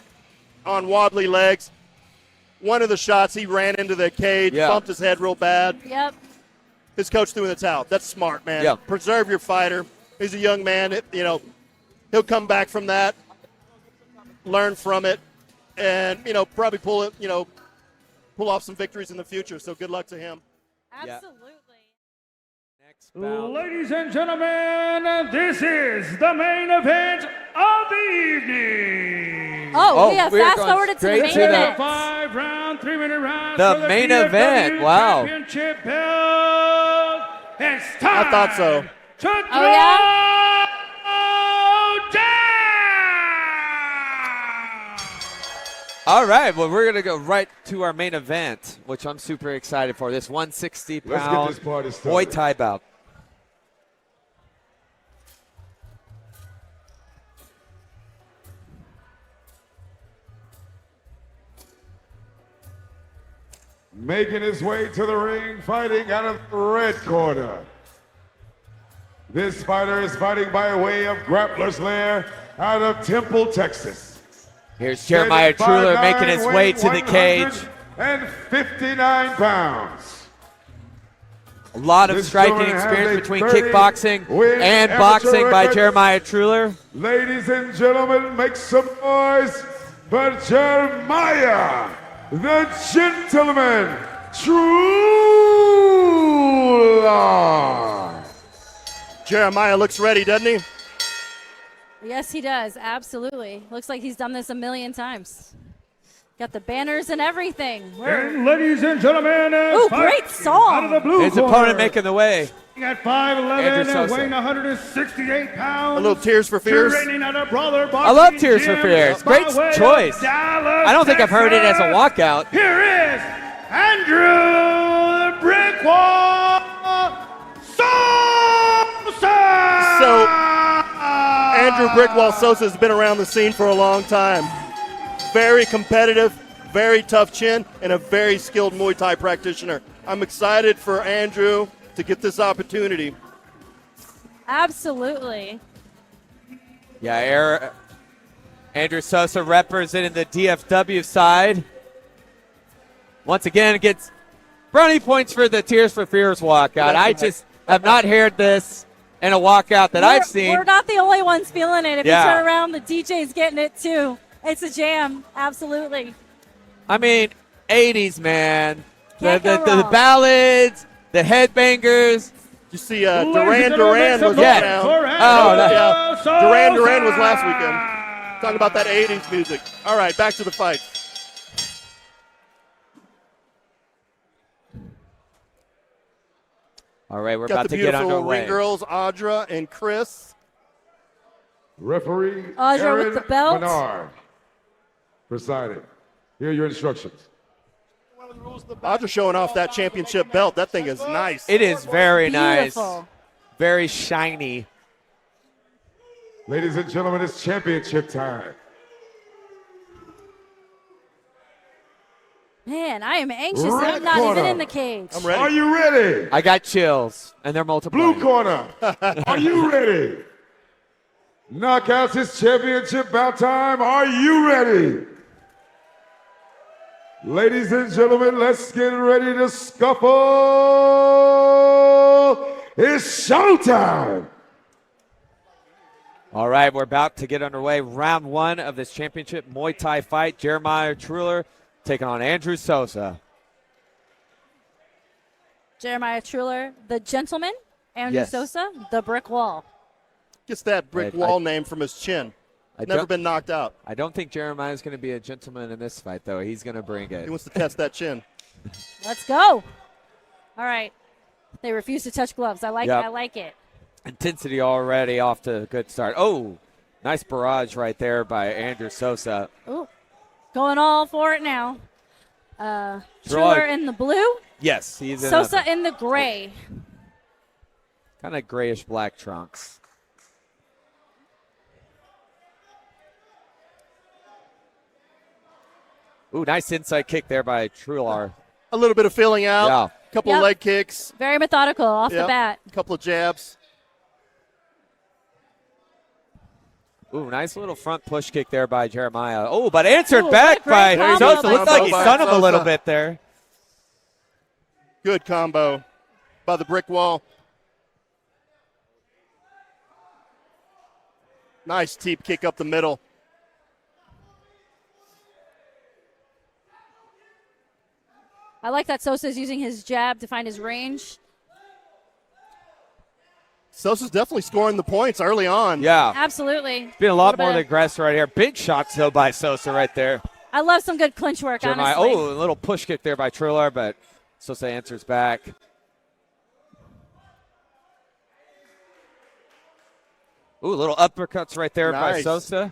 on wobbly legs. One of the shots, he ran into the cage, bumped his head real bad. Yep. His coach threw in the towel. That's smart, man. Yeah. Preserve your fighter. He's a young man. You know, he'll come back from that, learn from it, and, you know, probably pull off some victories in the future. So good luck to him. Absolutely. Next bout. Ladies and gentlemen, this is the main event of the evening. We have we're fast going forwarded to the straight main to the- event. 5-round, 3-minute round. The for the main DFW event, wow. Championship belt. It's time. I thought so. To throw down. All right, well, we're going to go right to our main event, which I'm super excited for. This 160-pound this party Muay started. Thai bout. Making his way to the ring, fighting out of the red corner. This fighter is fighting by way of Grappler's Lair out of Temple, Texas. Here's Jeremiah Truler making his way to the cage. And 59 pounds. A lot of This striking gentleman has experience a between 30 kickboxing win and amateur boxing by record. Jeremiah Truler. Ladies and gentlemen, make some noise for Jeremiah, the gentleman, Truler. Jeremiah looks ready, doesn't he? Yes, he does. Absolutely. Looks like he's done this a million times. Got the banners and everything. And ladies and gentlemen, Ooh, great song. out of the blue His corner, opponent making the way. At 5'11", Andrew Sosa. weighing 168 pounds. A little Tears for Fears. Training at a Brawler I love Boxing Tears for Gym Fears. by Great way of choice. Dallas, I don't think I've heard it as a Texas. walkout. Here is Andrew the Brick Wall Sosa. So, Andrew Brickwall Sosa has been around the scene for a long time. Very competitive, very tough chin, and a very skilled Muay Thai practitioner. I'm excited for Andrew to get this opportunity. Absolutely. Yeah, Andrew Sosa representing the DFW side. Once again, gets brownie points for the Tears for Fears walkout. I just have not heard this in a walkout that I've seen. We're not the only ones feeling it. If Yeah. you turn around, the DJ's getting it too. It's a jam. Absolutely. I mean, 80s, man. The Can't go wrong. ballads, the headbangers. You see, Duran Duran was Yeah. around. Oh, that- Duran Duran was last weekend. Talking about that 80s music. All right, back to the fight. All right, we're Got about the to get beautiful underway. ring girls, Audra and Chris. Referee Audra with Aaron the belt. Menard presiding. Here are your instructions. Audra showing off that championship belt. That thing is nice. It is very nice. Beautiful. Very shiny. Ladies and gentlemen, it's championship time. Man, I am anxious. Red I'm not corner. even in the cage. I'm ready. Are you ready? I got chills, and they're multiplying. Blue corner, are you ready? Knockouts is championship bout time. Are you ready? Ladies and gentlemen, let's get ready to scuffle. It's showtime. All right, we're about to get underway. Round one of this championship Muay Thai fight. Jeremiah Truler taking on Andrew Sosa. Jeremiah Truler, the gentleman. Andrew Yes. Sosa, the brick wall. Gets that brick I- wall name from his chin. I Never don't- been knocked out. I don't think Jeremiah's going to be a gentleman in this fight, though. He's going to bring He it. wants to test that chin. Let's go. All right. They refuse to touch gloves. I like Yep. it. I like it. Intensity already off to a good start. Oh, nice barrage right there by Andrew Sosa. Ooh, going all for it now. Draw. Truler in the blue, Yes, he's in Sosa in the gray. kind of grayish black trunks. Ooh, nice inside kick there by Trular. A little bit of filling out. Yeah. Couple Yep. leg kicks. Very methodical off Yep. the bat. Couple of jabs. Ooh, nice little front push kick there by Jeremiah. Oh, but answered Ooh, back great by combo Sosa. by Looks like he Sosa. stunned him a little Sosa. bit there. Good combo by the brick wall. Nice teep kick up the middle. I like that Sosa's using his jab to find his range. Sosa's definitely scoring the points early on. Yeah. Absolutely. Being a lot Little more bit of- aggressive right here. Big shots, though, by Sosa right there. I love some good clinch work, Jeremiah. honestly. Oh, a little push kick there by Trular, but Sosa answers back. Ooh, little uppercuts right there by Nice. Sosa.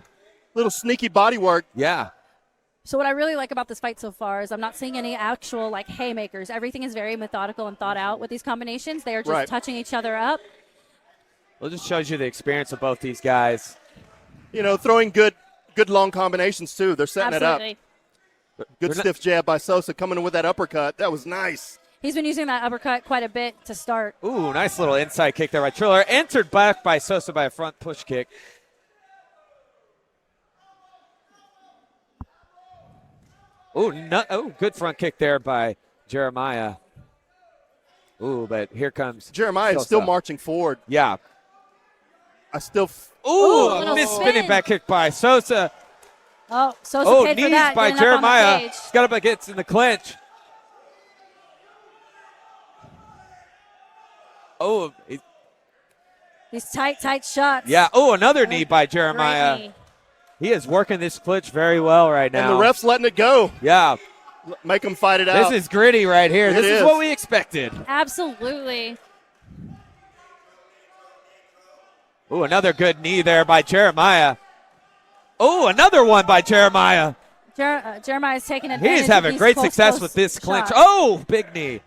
Little sneaky body work. Yeah. So what I really like about this fight so far is I'm not seeing any actual like haymakers. Everything is very methodical and thought out with these combinations. They are just Right. touching each other up. Well, it just shows you the experience of both these guys. You know, throwing good long combinations too. They're setting Absolutely. it up. Good They're not- stiff jab by Sosa coming in with that uppercut. That was nice. He's been using that uppercut quite a bit to start. Ooh, nice little inside kick there by Trular. Entered back by Sosa by a front push kick. Ooh, good front kick there by Jeremiah. Ooh, but here comes Jeremiah is Sosa. still marching forward. Yeah. I still Ooh, little a missed spin. spinning back kick by Sosa. Oh, Sosa Oh, paid for knees that. by getting up on the Jeremiah. cage. Got up, gets in the clinch. Oh, These tight shots. yeah. Oh, another knee by Jeremiah. Great knee. He is working this clinch very well right now. and the ref's letting it go. Yeah. Make him fight it out. This is gritty right here. It This is is. what we expected. Absolutely. Ooh, another good knee there by Jeremiah. Oh, another one by Jeremiah. Jeremiah's taking advantage. He's having great success with this clinch. shots. Oh, big knee.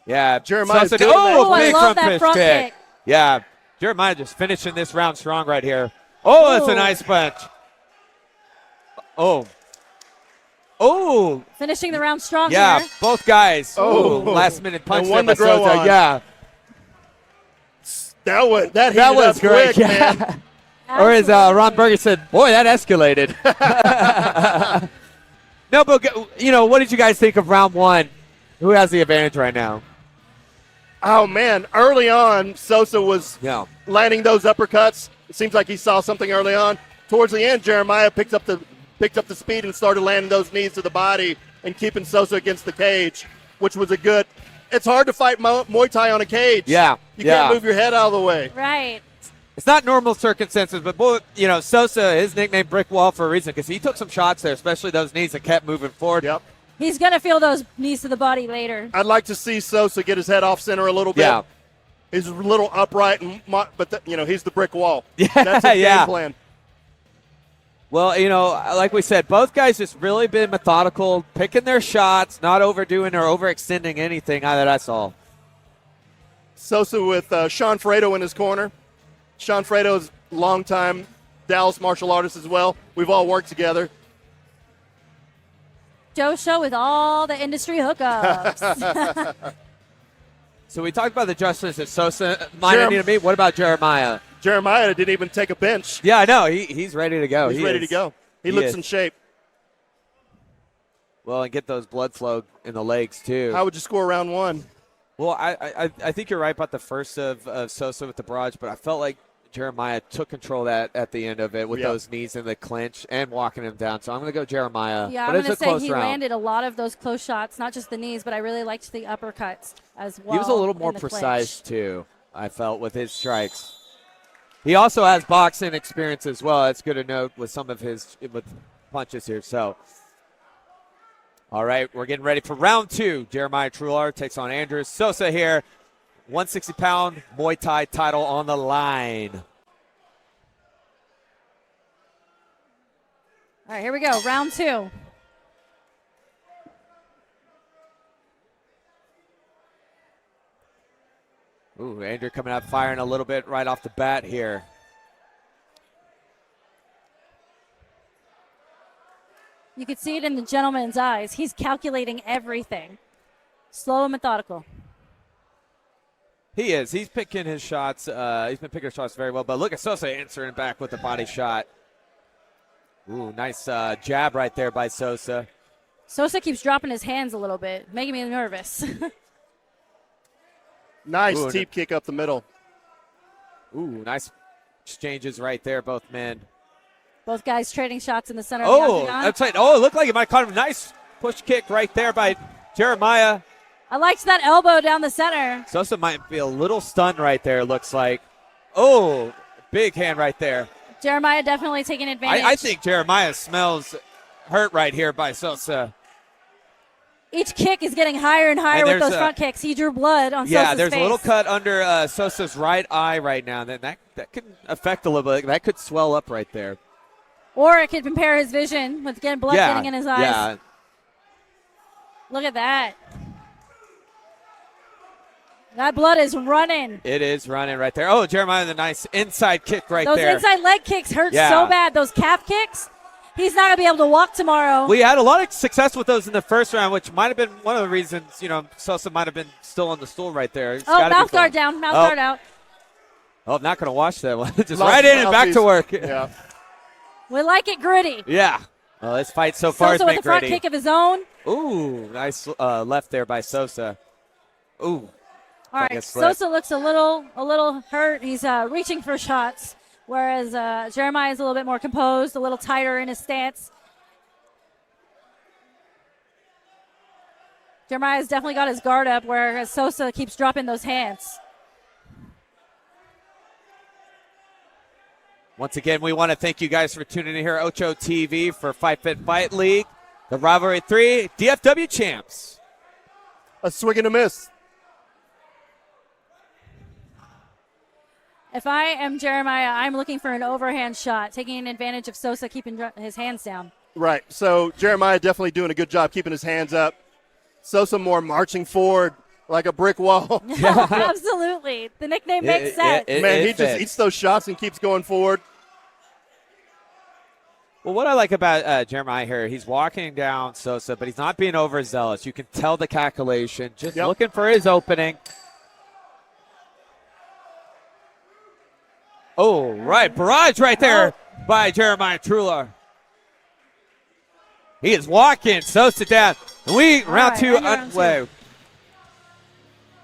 Yeah, Jeremiah's Sosa- doing that. Oh, I big love that fist front kick. Yeah, Jeremiah just finishing this round strong right here. Oh, that's a Ooh. nice punch. Oh. Oh, Finishing the round strong yeah, here. both guys. Oh. Ooh, last minute punch And one there to by grow Sosa. on. Yeah, That heated was up great. quick, man. Yeah. Or as Ron Absolutely. Berger said, boy, that escalated. No, but, what did you guys think of round one? Who has the advantage right now? Oh, man. Early on, Sosa was Yeah. landing those uppercuts. It seems like he saw something early on. Towards the end, Jeremiah picked up the speed and started landing those knees to the body and keeping Sosa against the cage, which was a good. It's hard to fight Muay Thai on a cage. Yeah, You yeah. can't move your head out of the way. Right. It's not normal circumstances, but, boy, Sosa, his nickname Brick Wall for a reason because he took some shots there, especially those knees that kept moving forward. Yep. He's going to feel those knees to the body later. I'd like to see Sosa get his head off center a little bit. Yeah. He's a little upright, but he's the brick wall. Yeah, That's his yeah. game plan. Well, like we said, both guys just really been methodical, picking their shots, not overdoing or overextending anything that I saw. Sosa with Sean Fredo in his corner. Sean Fredo is a longtime Dallas martial artist as well. We've all worked together. Joe Show with all the industry hookups. So we talked about the adjustments that Sosa might need to meet. What about Jeremiah? Jeremiah didn't even take a bench. Yeah, I know. He's ready to go. He's ready to go. He looks in shape. Well, and get those blood flow in the legs, too. How would you score round one? Well, I think you're right about the first of Sosa with the barrage, but I felt like Jeremiah took control of that at the end of it with those knees in the clinch and walking him down. So I'm going to go Jeremiah. Yeah, but I'm going it's to a say close he round. landed a lot of those close shots, not just the knees, but I really liked the uppercuts as well. He was a little in more the precise, clinch. too, I felt, with his strikes. He also has boxing experience as well. That's good to note with some of his with punches here. So, all right, we're getting ready for round two. Jeremiah Trular takes on Andrew Sosa here. 160-pound Muay Thai title on the line. All right, here we go. Round two. Ooh, Andrew coming out firing a little bit right off the bat here. You could see it in the gentleman's eyes. He's calculating everything. Slow and methodical. He is. He's picking his shots. He's been picking his shots very well. But look at Sosa answering back with the body shot. Ooh, nice jab right there by Sosa. Sosa keeps dropping his hands a little bit, making me nervous. Nice Ooh, teep kick up the middle. Ooh, nice exchanges right there, both men. Both guys trading shots in the center of the Oh, octagon. that's right. Oh, it looked like it might caught him. Nice push kick right there by Jeremiah. I liked that elbow down the center. Sosa might be a little stunned right there, looks like. Oh, big hand right there. Jeremiah definitely taking advantage. I think Jeremiah smells hurt right here by Sosa. Each kick is getting higher and higher And with there's those front kicks. He drew blood on Yeah, Sosa's there's face. a little cut under Sosa's right eye right now. Then that could affect a little bit. That could swell up right there. Or it could impair his vision with blood getting in his eyes. Yeah, Look at that. That blood is running. it is running right there. Oh, Jeremiah, the nice inside kick right Those there. inside leg kicks hurt Yeah. so bad. Those calf kicks, he's not going to be able to walk tomorrow. We had a lot of success with those in the first round, which might have been one of the reasons, Sosa might have been still on the stool right there. It's gotta be mouth guard going. down. Mouth guard out. Oh, I'm not going to watch that one. Just Lost right in his and back to mouthpiece. work. Yeah. We like it gritty. Yeah. Well, this fight so far has Sosa with been a front gritty. kick of his own. Ooh, nice left there by Sosa. Ooh. All right, guess what? Sosa looks a little hurt. He's reaching for shots, whereas Jeremiah is a little bit more composed, a little tighter in his stance. Jeremiah's definitely got his guard up, whereas Sosa keeps dropping those hands. Once again, we want to thank you guys for tuning in here at Ocho TV for Fight Fit Fight League, the Rivalry 3 Dfw Champs. A swing and a miss. If I am Jeremiah, I'm looking for an overhand shot, taking advantage of Sosa keeping his hands down. Right. So Jeremiah definitely doing a good job keeping his hands up. Sosa more marching forward like a brick wall. Absolutely. The nickname makes sense. Man, he just eats those shots and keeps going forward. Well, what I like about Jeremiah here, he's walking down Sosa, but he's not being overzealous. You can tell the calculation, just looking for his opening. Oh, right. Barrage right there by Jeremiah Truller. He is walking Sosa down. And round two underway.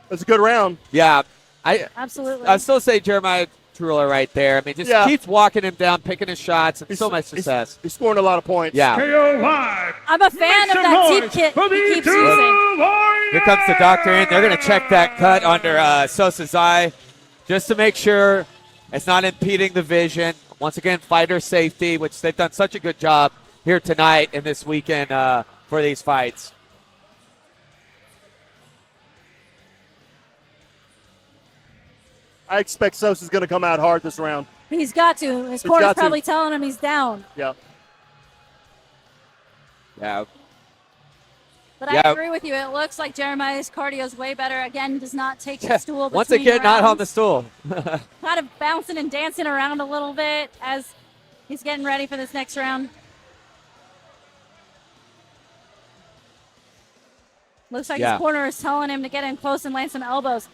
That's a good round. Yeah. Absolutely. I still say Jeremiah Truller right there. I mean, just keeps walking him down, picking his shots, and so much success. He's scoring a lot of points. Yeah. KO live. I'm a fan of that deep kick he keeps using. Here comes the doctor in. They're going to check that cut under Sosa's eye just to make sure it's not impeding the vision. Once again, fighter safety, which they've done such a good job here tonight and this weekend for these fights. I expect Sosa's going to come out hard this round. He's got to. His corner's probably telling him he's down. Yeah. Yeah. But I agree with you. It looks like Jeremiah's cardio is way better. Again, does not take the stool between Once again, rounds. not on the stool. Kind of bouncing and dancing around a little bit as he's getting ready for this next round. Looks like his corner is telling him to get in close and land some elbows.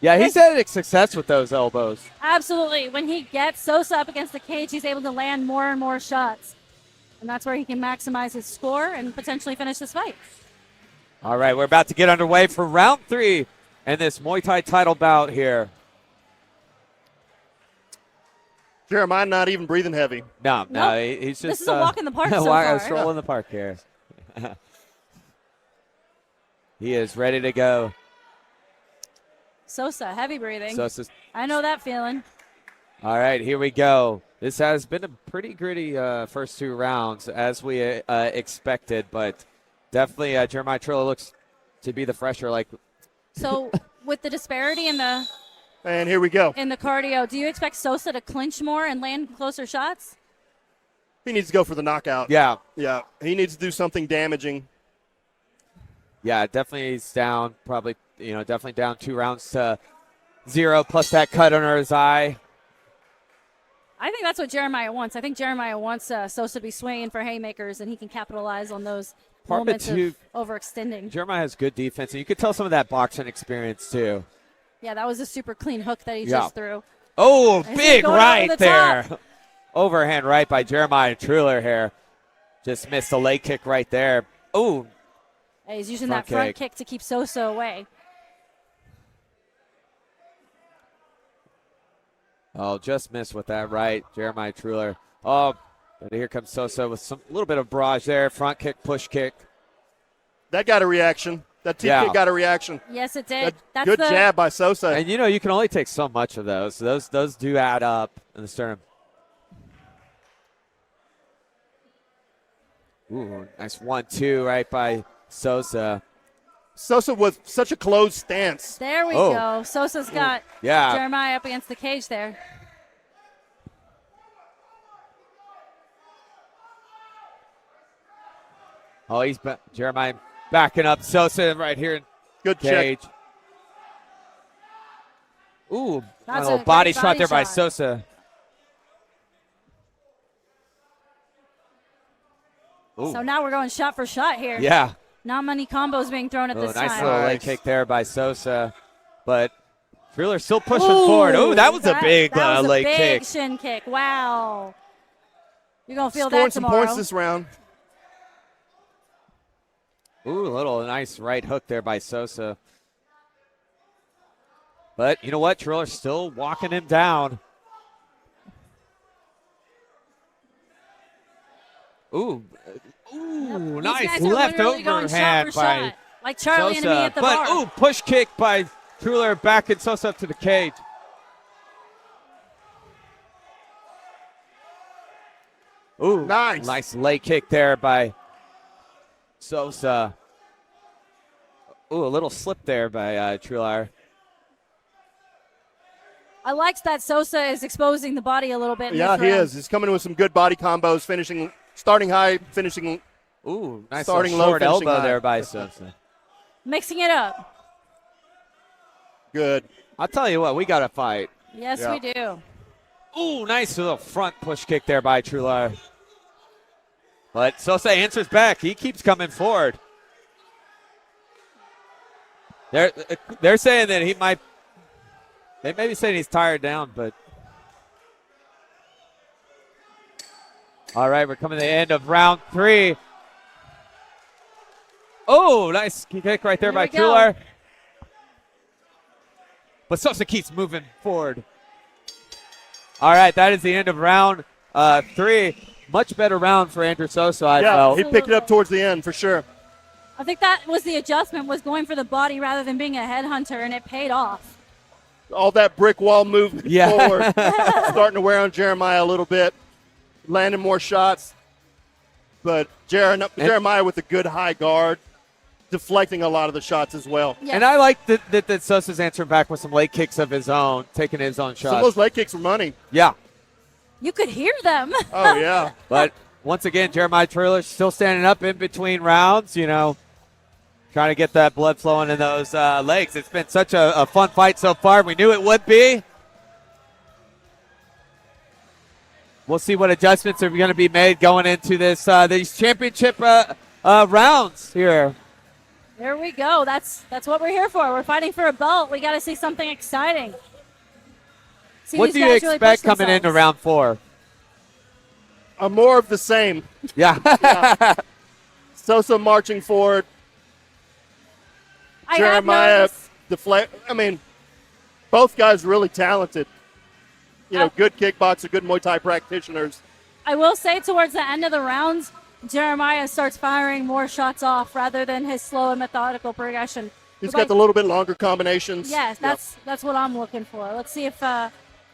Yeah, he's had success with those elbows. Absolutely. When he gets Sosa up against the cage, he's able to land more and more shots. And that's where he can maximize his score and potentially finish this fight. All right, we're about to get underway for round 3 in this Muay Thai title bout here. Jeremiah not even breathing heavy. No, he's just... This is a walk in the park so far. A stroll in the park here. He is ready to go. Sosa, heavy breathing. Sosa's. I know that feeling. All right, here we go. This has been a pretty gritty first 2 rounds, as we expected, but definitely Jeremiah Truller looks to be the fresher. So, with the disparity in the and here we go in the cardio, do you expect Sosa to clinch more and land closer shots? He needs to go for the knockout. Yeah, he needs to do something damaging. Yeah, definitely he's down. Probably, definitely down 2 rounds to 0, plus that cut under his eye. I think that's what Jeremiah wants. I think Jeremiah wants Sosa to be swinging for haymakers, and he can capitalize on those moments of overextending. Jeremiah has good defense, and you could tell some of that boxing experience, too. Yeah, that was a super clean hook that he just threw. Oh, big right there. Overhand right by Jeremiah Truller here. Just missed a leg kick right there. Oh. He's using that front kick to keep Sosa away. Oh, just missed with that right, Jeremiah Truller. Oh, but here comes Sosa with a little bit of barrage there. Front kick, push kick. That got a reaction. That kick got a reaction. Yes, it did. That's good jab by Sosa. And, you can only take so much of those. Those do add up in the sternum. Ooh, nice 1-2 right by Sosa. Sosa with such a closed stance. There we go. Sosa's got Jeremiah up against the cage there. Oh, Jeremiah backing up Sosa right here in good cage. Check. Ooh, a little body shot there by Sosa. Ooh. So now we're going shot for shot here. Yeah. Not many combos being thrown at this time. Nice little leg kick there by Sosa. But Truller still pushing forward. Oh, that was a big leg kick. Big shin kick. Wow. You're going to feel that tomorrow. Scoring some points this round. Ooh, a little nice right hook there by Sosa. But you know what? Truller's still walking him down. Ooh, nice left overhand by like Charlie Sosa. And me at the bar. But push kick by Truller backing Sosa up to the cage. Ooh, nice leg kick there by Sosa. Ooh, a little slip there by Truller. I like that Sosa is exposing the body a little bit. Yeah, he is. He's coming in with some good body combos, finishing, starting high, finishing. Ooh, nice starting little low, short finishing elbow high. there by Sosa. Mixing it up. Good. I'll tell you what, we got to fight. Yes, Yeah. we do. Ooh, nice little front push kick there by Trular. But Sosa answers back. He keeps coming forward. They're saying that he might. They may be saying he's tired down, but. All right, we're coming to the end of round 3. Oh, nice kick right there by we go. Trular. But Sosa keeps moving forward. All right, that is the end of round 3. Much better round for Andrew Sosa, I Yeah, felt. he picked it up towards the end for sure. I think that was the adjustment, was going for the body rather than being a headhunter, and it paid off. All that brick wall movement Yeah. forward, starting to wear on Jeremiah a little bit, landing more shots. But Jeremiah with a good high guard, deflecting a lot of the shots as well. Yes. And I like that Sosa's answering back with some leg kicks of his own, taking his own shots. Some of those leg kicks were money. Yeah. You could hear them. Oh, yeah. But once again, Jeremiah Trular still standing up in between rounds, trying to get that blood flowing in those legs. It's been such a fun fight so far. We knew it would be. We'll see what adjustments are going to be made going into this these championship rounds here. There we go. That's what we're here for. We're fighting for a belt. We got to see something exciting. See What these do you guys really expect push coming into themselves. round 4? More of the same. Yeah. Sosa marching forward. I have Jeremiah noticed. deflect. I mean, both guys really talented. Good kickboxer, good Muay Thai practitioners. I will say towards the end of the rounds, Jeremiah starts firing more shots off rather than his slow and methodical progression. He's But got the little bit longer combinations. Yes, that's what I'm looking for. Let's see if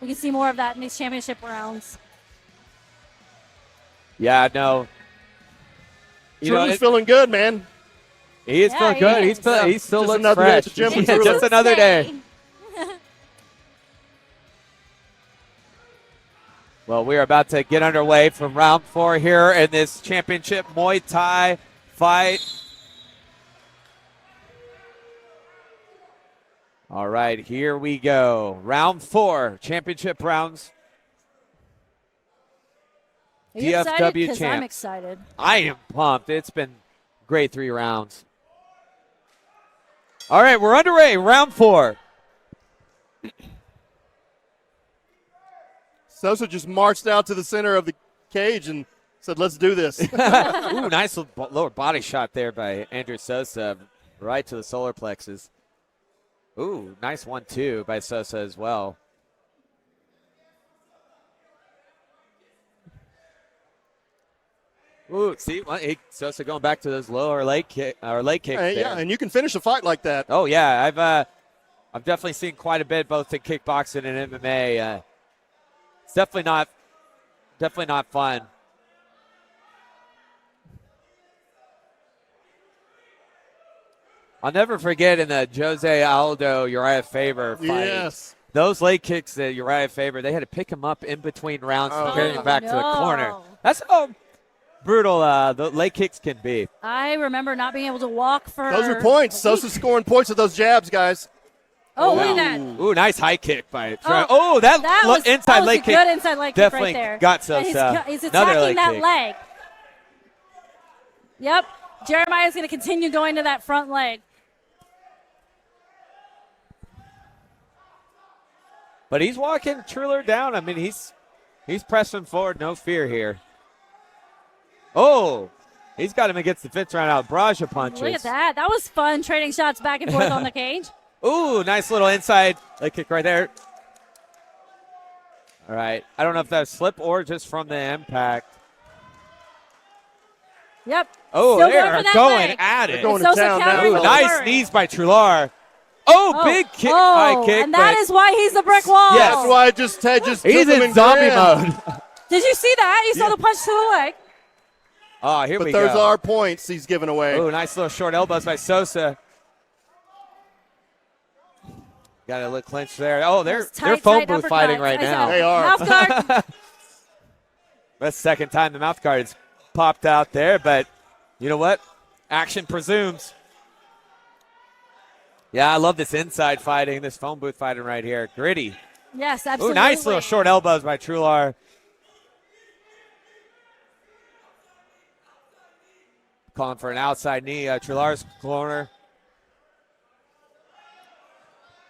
we can see more of that in these championship rounds. Yeah, no. Truly's feeling good, man. He is Yeah, feeling he good. is. He still Just looks another day fresh. at the gym with Yeah, Truly. just another day. Well, we are about to get underway from round 4 here in this championship Muay Thai fight. All right, here we go. Round 4, championship rounds. Are you excited? DFW 'Cause I'm Champs. excited. I am pumped. It's been great 3 rounds. All right, we're underway. Round 4. Sosa just marched out to the center of the cage and said, let's do this. Ooh, nice lower body shot there by Andrew Sosa, right to the solar plexus. Ooh, nice 1-2 by Sosa as well. Ooh, see, Sosa going back to those lower leg kicks. Hey, there. yeah, and you can finish a fight like that. Oh yeah, I've definitely seen quite a bit both in kickboxing and MMA. It's definitely not fun. I'll never forget in the Jose Aldo Uriah Faber fight. Yes. Those leg kicks that Uriah Faber, they had to pick him up in between rounds and carry him back to the corner. That's how brutal the leg kicks can be. I remember not being able to walk for. Those are points. Sosa's scoring points with those jabs, guys. Oh, look at that. Ooh, nice high kick by That was inside a leg kick. good inside leg kick definitely right there. got And Sosa. he's Another attacking leg that kick. leg. Yep. Jeremiah's going to continue going to that front leg. But he's walking Trular down. I mean, he's pressing forward, no fear here. Oh, he's got him against the fence right out. Braja punches. Look at that. That was fun, trading shots back and forth on the cage. Ooh, nice little inside leg kick right there. All right. I don't know if that's slip or just from the impact. Yep. Oh, Still they're for that going leg. at They're it. going to Sosa town countering now. with Nice Flurry. knees by Trular. Oh, big kick, high kick. And that but is why he's the brick wall. Yes. That's why I just he's took him in zombie grand. mode. Did you see that? You saw the punch to the leg. Oh, here But we those go. are points he's giving away. Oh, nice little short elbows by Sosa. Got a little clinch there. Oh, they're Those phone tight booth fighting uppercuts. right I now. know. They are. Mouth guard. That's the second time the mouth guard's popped out there, but you know what? Action presumes. Yeah, I love this inside fighting, this phone booth fighting right here. Gritty. Yes, Ooh, absolutely. nice little short elbows by Trular. Calling for an outside knee. Trular's corner.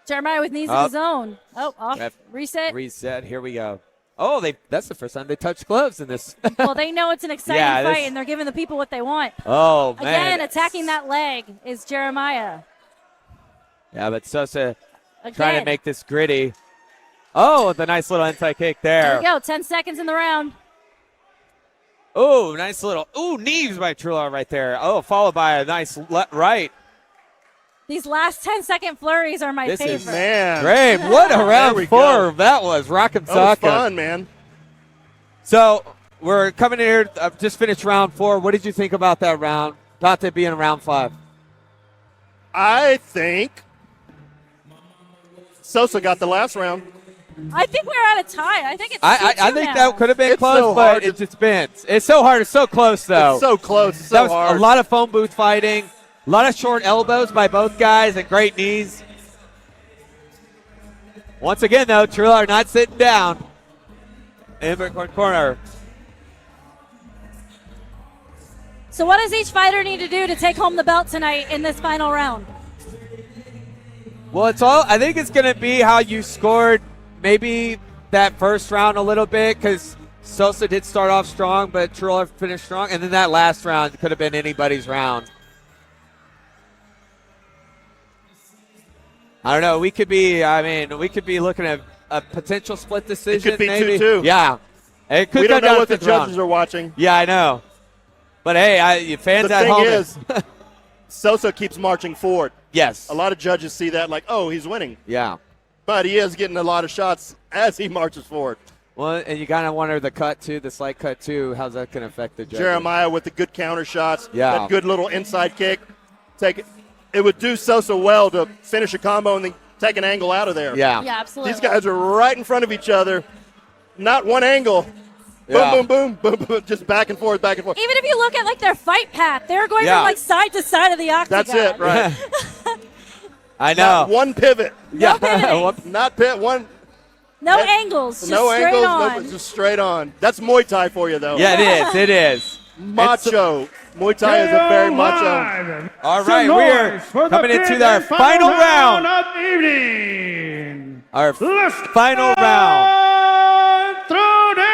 Jeremiah with knees Up. of his own. Oh, off. Ref- Reset. Reset. Here we go. Oh, that's the first time they touched gloves in this. Well, they know it's an exciting Yeah, fight, this- and they're giving the people what they want. Oh, man. Again, attacking that leg is Jeremiah. Yeah, but Sosa Again. trying to make this gritty. Oh, the nice little inside kick There there. we go. 10 seconds in the round. Oh, nice little. Ooh, knees by Trular right there. Oh, followed by a nice right. These last 10-second flurries are my This is favorite. Man. Great. What a There round we 4 go. that was. Rock'em That was sock'em. fun, man. So we're coming in here. Just finished round 4. What did you think about that round? Dante being in round 5. I think Sosa got the last round. I think we're at a tie. I think it's I 2-2 think now. that could have been It's close, so but hard to- it's just been. It's so hard. It's so close, though. It's so close. It's that so was hard. a lot of phone booth fighting, a lot of short elbows by both guys, and great knees. Once again, though, Trular not sitting down. In the corner. So what does each fighter need to do to take home the belt tonight in this final round? Well, it's all. I think it's going to be how you scored maybe that first round a little bit, because Sosa did start off strong, but Trular finished strong, and then that last round could have been anybody's round. I don't know. We could be looking at a potential split decision. It could be maybe. 2-2. Yeah, it could We go don't down know what to the fifth round. judges are watching. Yeah, I know. But hey, fans The at thing home. is, Sosa keeps marching forward. yes. A lot of judges see that like, oh, he's winning. Yeah. But he is getting a lot of shots as he marches forward. Well, and you kind of wonder the cut too, the slight cut too. How's that going to affect the judges? Jeremiah with the good counter shots. Yeah. That good little inside kick. It would do Sosa well to finish a combo and then take an angle out of there. Yeah. Yeah, absolutely. These guys are right in front of each other. Not one angle. Boom, Yeah. boom, boom, boom, boom. Just back and forth, back and forth. Even if you look at like their fight path, they're going Yeah. from like side to side of the octagon. That's it, right? I Not know. one pivot. Yeah. pivoting. Not pit one. No That- angles, just no straight angles, on. no, just straight on. That's Muay Thai for you, though. Yeah, it is. It is. Macho. Muay Thai is a very macho. Live. All Some right, noise we're for coming the into fifth our and final round. of the evening. Our Let's final round. throw down.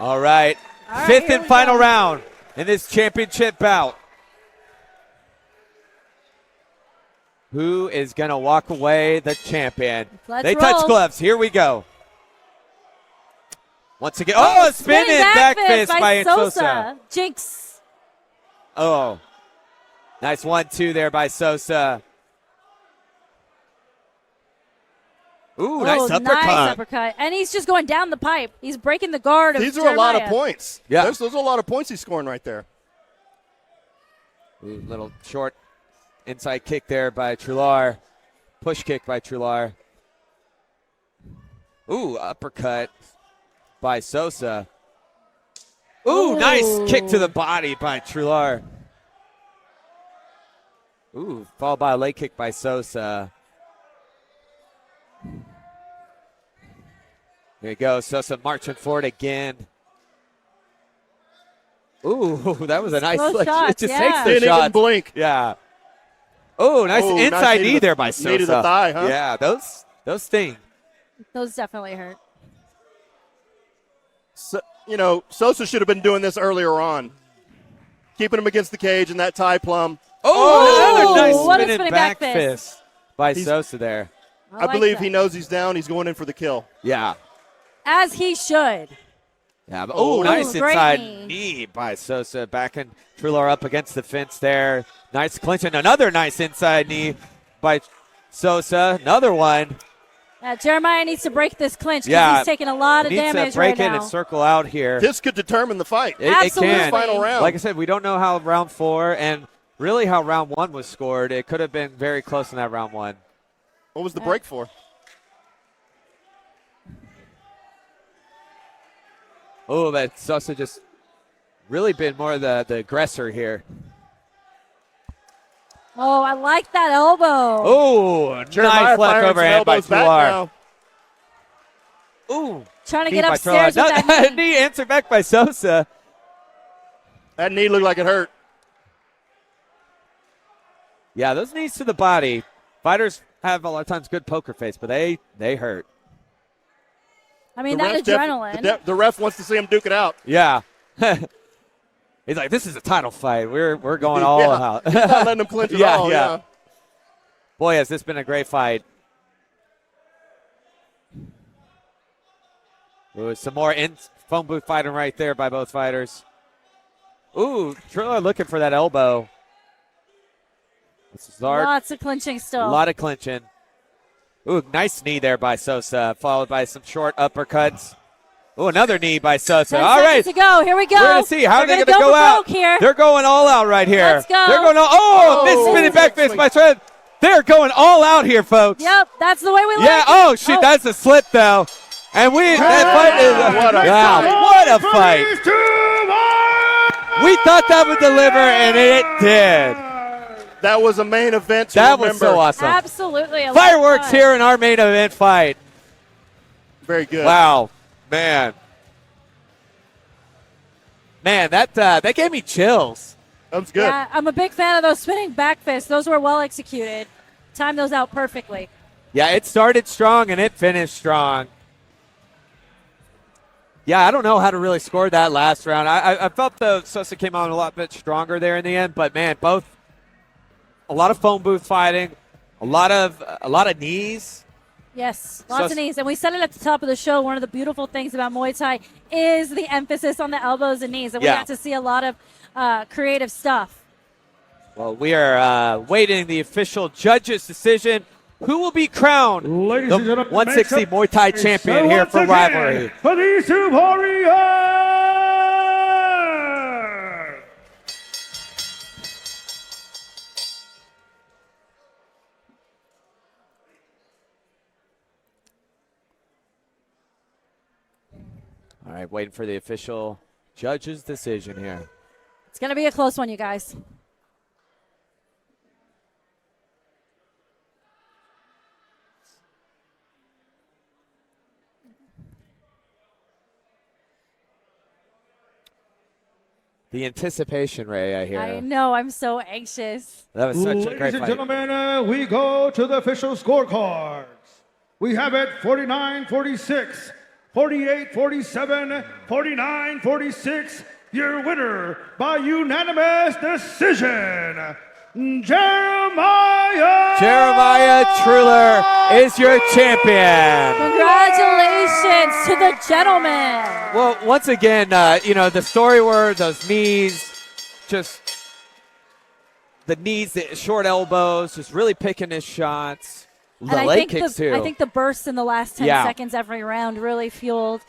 All right. All right, Fifth here and we final go. round in this championship bout. Who is going to walk away the champion? Let's They touch roll. gloves. Here we go. Once again. Oh, spinning back fist by Sosa. Jinx. Oh. Nice 1-2 there by Sosa. Ooh, nice uppercut. Nice uppercut. And he's just going down the pipe. He's breaking the guard of These are a lot of Jeremiah. points. Yeah. Those are a lot of points he's scoring right there. Ooh, little short inside kick there by Trular. Push kick by Trular. Ooh, uppercut by Sosa. Ooh, nice kick to the body by Trular. Ooh, followed by a leg kick by Sosa. There you go. Sosa marching forward again. Ooh, that was a nice Those like, shots, it just yeah. takes the Didn't shots. even blink. Yeah. Oh, nice Oh, nice inside knee to knee the- there by knee Sosa. to the thigh, huh? Yeah, those sting. Those definitely hurt. So, Sosa should have been doing this earlier on. Keeping him against the cage in that tie plum. Oh, another nice what a spinning spinning back back fist by He's- Sosa there. I like believe that. he knows he's down. He's going in for the kill. Yeah. As he should. Yeah. But, Oh, nice great inside knee. knee by Sosa. Backing Trular up against the fence there. Nice clinch and another nice inside knee by Sosa. Another one. Jeremiah needs to break this clinch because Yeah. he's taking a lot of Needs damage to break right in now. and circle out here. This could determine the fight. It Absolutely. can. Final round. Like I said, we don't know how round 4, and really how round one was scored. It could have been very close in that round one. What was the break for? Oh, but Sosa just really been more the aggressor here. Oh, I like that elbow. Oh, Jeremiah nice left firing some overhand by elbows back 2R. now. Ooh. Trying to knee get by upstairs with Trelawney. that knee. Knee answered back by Sosa. That knee looked like it hurt. Yeah, those knees to the body. Fighters have a lot of times good poker face, but they hurt. I mean, The that ref adrenaline. the ref wants to see him duke it out. Yeah. He's like, this is a title fight. We're going all Yeah. out. He's not letting him clinch at all. Yeah. Boy, has this been a great fight. Ooh, some more phone booth fighting right there by both fighters. Ooh, Triller looking for that elbow. This is Lots of clinching still. a lot of clinching. Ooh, nice knee there by Sosa, followed by some short uppercuts. Ooh, another knee by Sosa. 10 All right. seconds to go. Here we go. We're going to see. How are They're they going to go out? for broke here. They're going all out right here. Let's go. They're going all, Oh, spinning back fist by Trent. They're going all out here, folks. Yep, that's the way we Yeah, like it. oh, shoot, that's a slip, though. And that fight is what a fight. We thought that would deliver, and it did. That was a main event to That remember. was so awesome. Absolutely. a lot of Fireworks fun. here in our main event fight. Very good. Wow, man. Man, that gave me chills. That was good. Yeah, I'm a big fan of those spinning back fists. Those were well executed. Timed those out perfectly. Yeah, it started strong and it finished strong. Yeah, I don't know how to really score that last round. I felt the Sosa came on a lot bit stronger there in the end, but man, both a lot of phone booth fighting, a lot of knees. Yes, lots of knees. And we said it at the top of the show. One of the beautiful things about Muay Thai is the emphasis on the elbows and knees. And we got to see a lot of creative stuff. Well, we are waiting the official judge's decision. Who will be crowned Ladies the and gentlemen, 160 make Muay Thai some champion noise here for again Rivalry? For these two warriors! All right, waiting for the official judge's decision here. It's going to be a close one, you guys. The anticipation, Ray, I hear. I know. I'm so anxious. That was such a Ladies great and fight. gentlemen, we go to the official scorecards. We have it 49-46, 48-47, 49-46. Your winner by unanimous decision, Jeremiah Truller is your champion. Congratulations to the gentleman. Well, once again, the story were those knees, just the knees, the short elbows, just really picking his shots. The And leg kicks, too. I think the bursts in the last 10 Yeah. seconds every round really fueled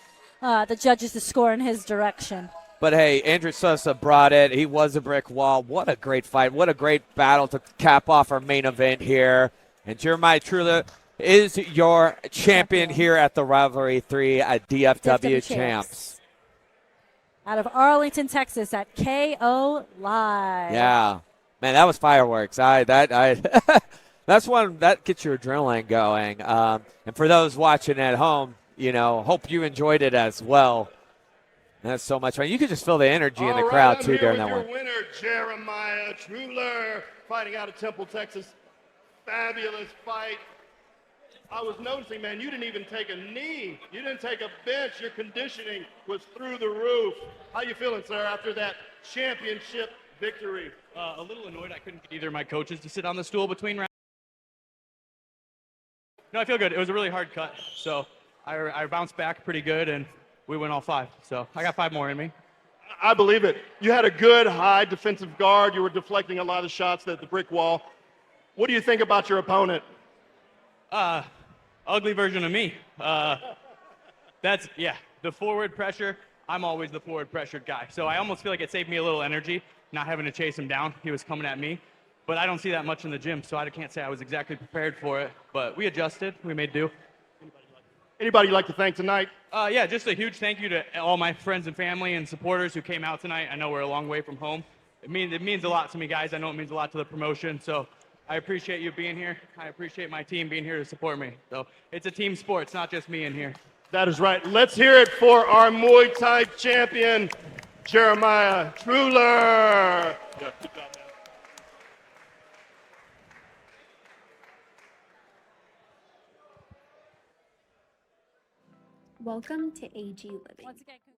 the judges to score in his direction. But hey, Andrew Sosa brought it. He was a brick wall. What a great fight. What a great battle to cap off our main event here. And Jeremiah Truller is your champion here at the Rivalry 3 at DFW Champs. Out of Arlington, Texas at KO Live. Yeah. Man, that was fireworks. That's one that gets your adrenaline going. And for those watching at home, hope you enjoyed it as well. That's so much fun. You could just feel the energy in the crowd, too, during that one. Your winner, Jeremiah Truller, fighting out of Temple, Texas. Fabulous fight. I was noticing, man, you didn't even take a knee. You didn't take a bench. Your conditioning was through the roof. How you feeling, sir, after that championship victory? A little annoyed I couldn't get either of my coaches to sit on the stool between rounds. No, I feel good. It was a really hard cut, so I bounced back pretty good, and we went all 5. So I got 5 more in me. I believe it. You had a good high defensive guard. You were deflecting a lot of shots at the brick wall. What do you think about your opponent? Ugly version of me. The forward pressure. I'm always the forward pressured guy. So I almost feel like it saved me a little energy not having to chase him down. He was coming at me. But I don't see that much in the gym, so I can't say I was exactly prepared for it. But we adjusted. We made do. Anybody you'd like to thank tonight? Yeah, just a huge thank you to all my friends and family and supporters who came out tonight. I know we're a long way from home. It means a lot to me, guys. I know it means a lot to the promotion. So I appreciate you being here. I appreciate my team being here to support me. So it's a team sport. It's not just me in here. That is right. Let's hear it for our Muay Thai champion, Jeremiah Truler. Yeah, good job, man. Welcome to AG Living. Once again,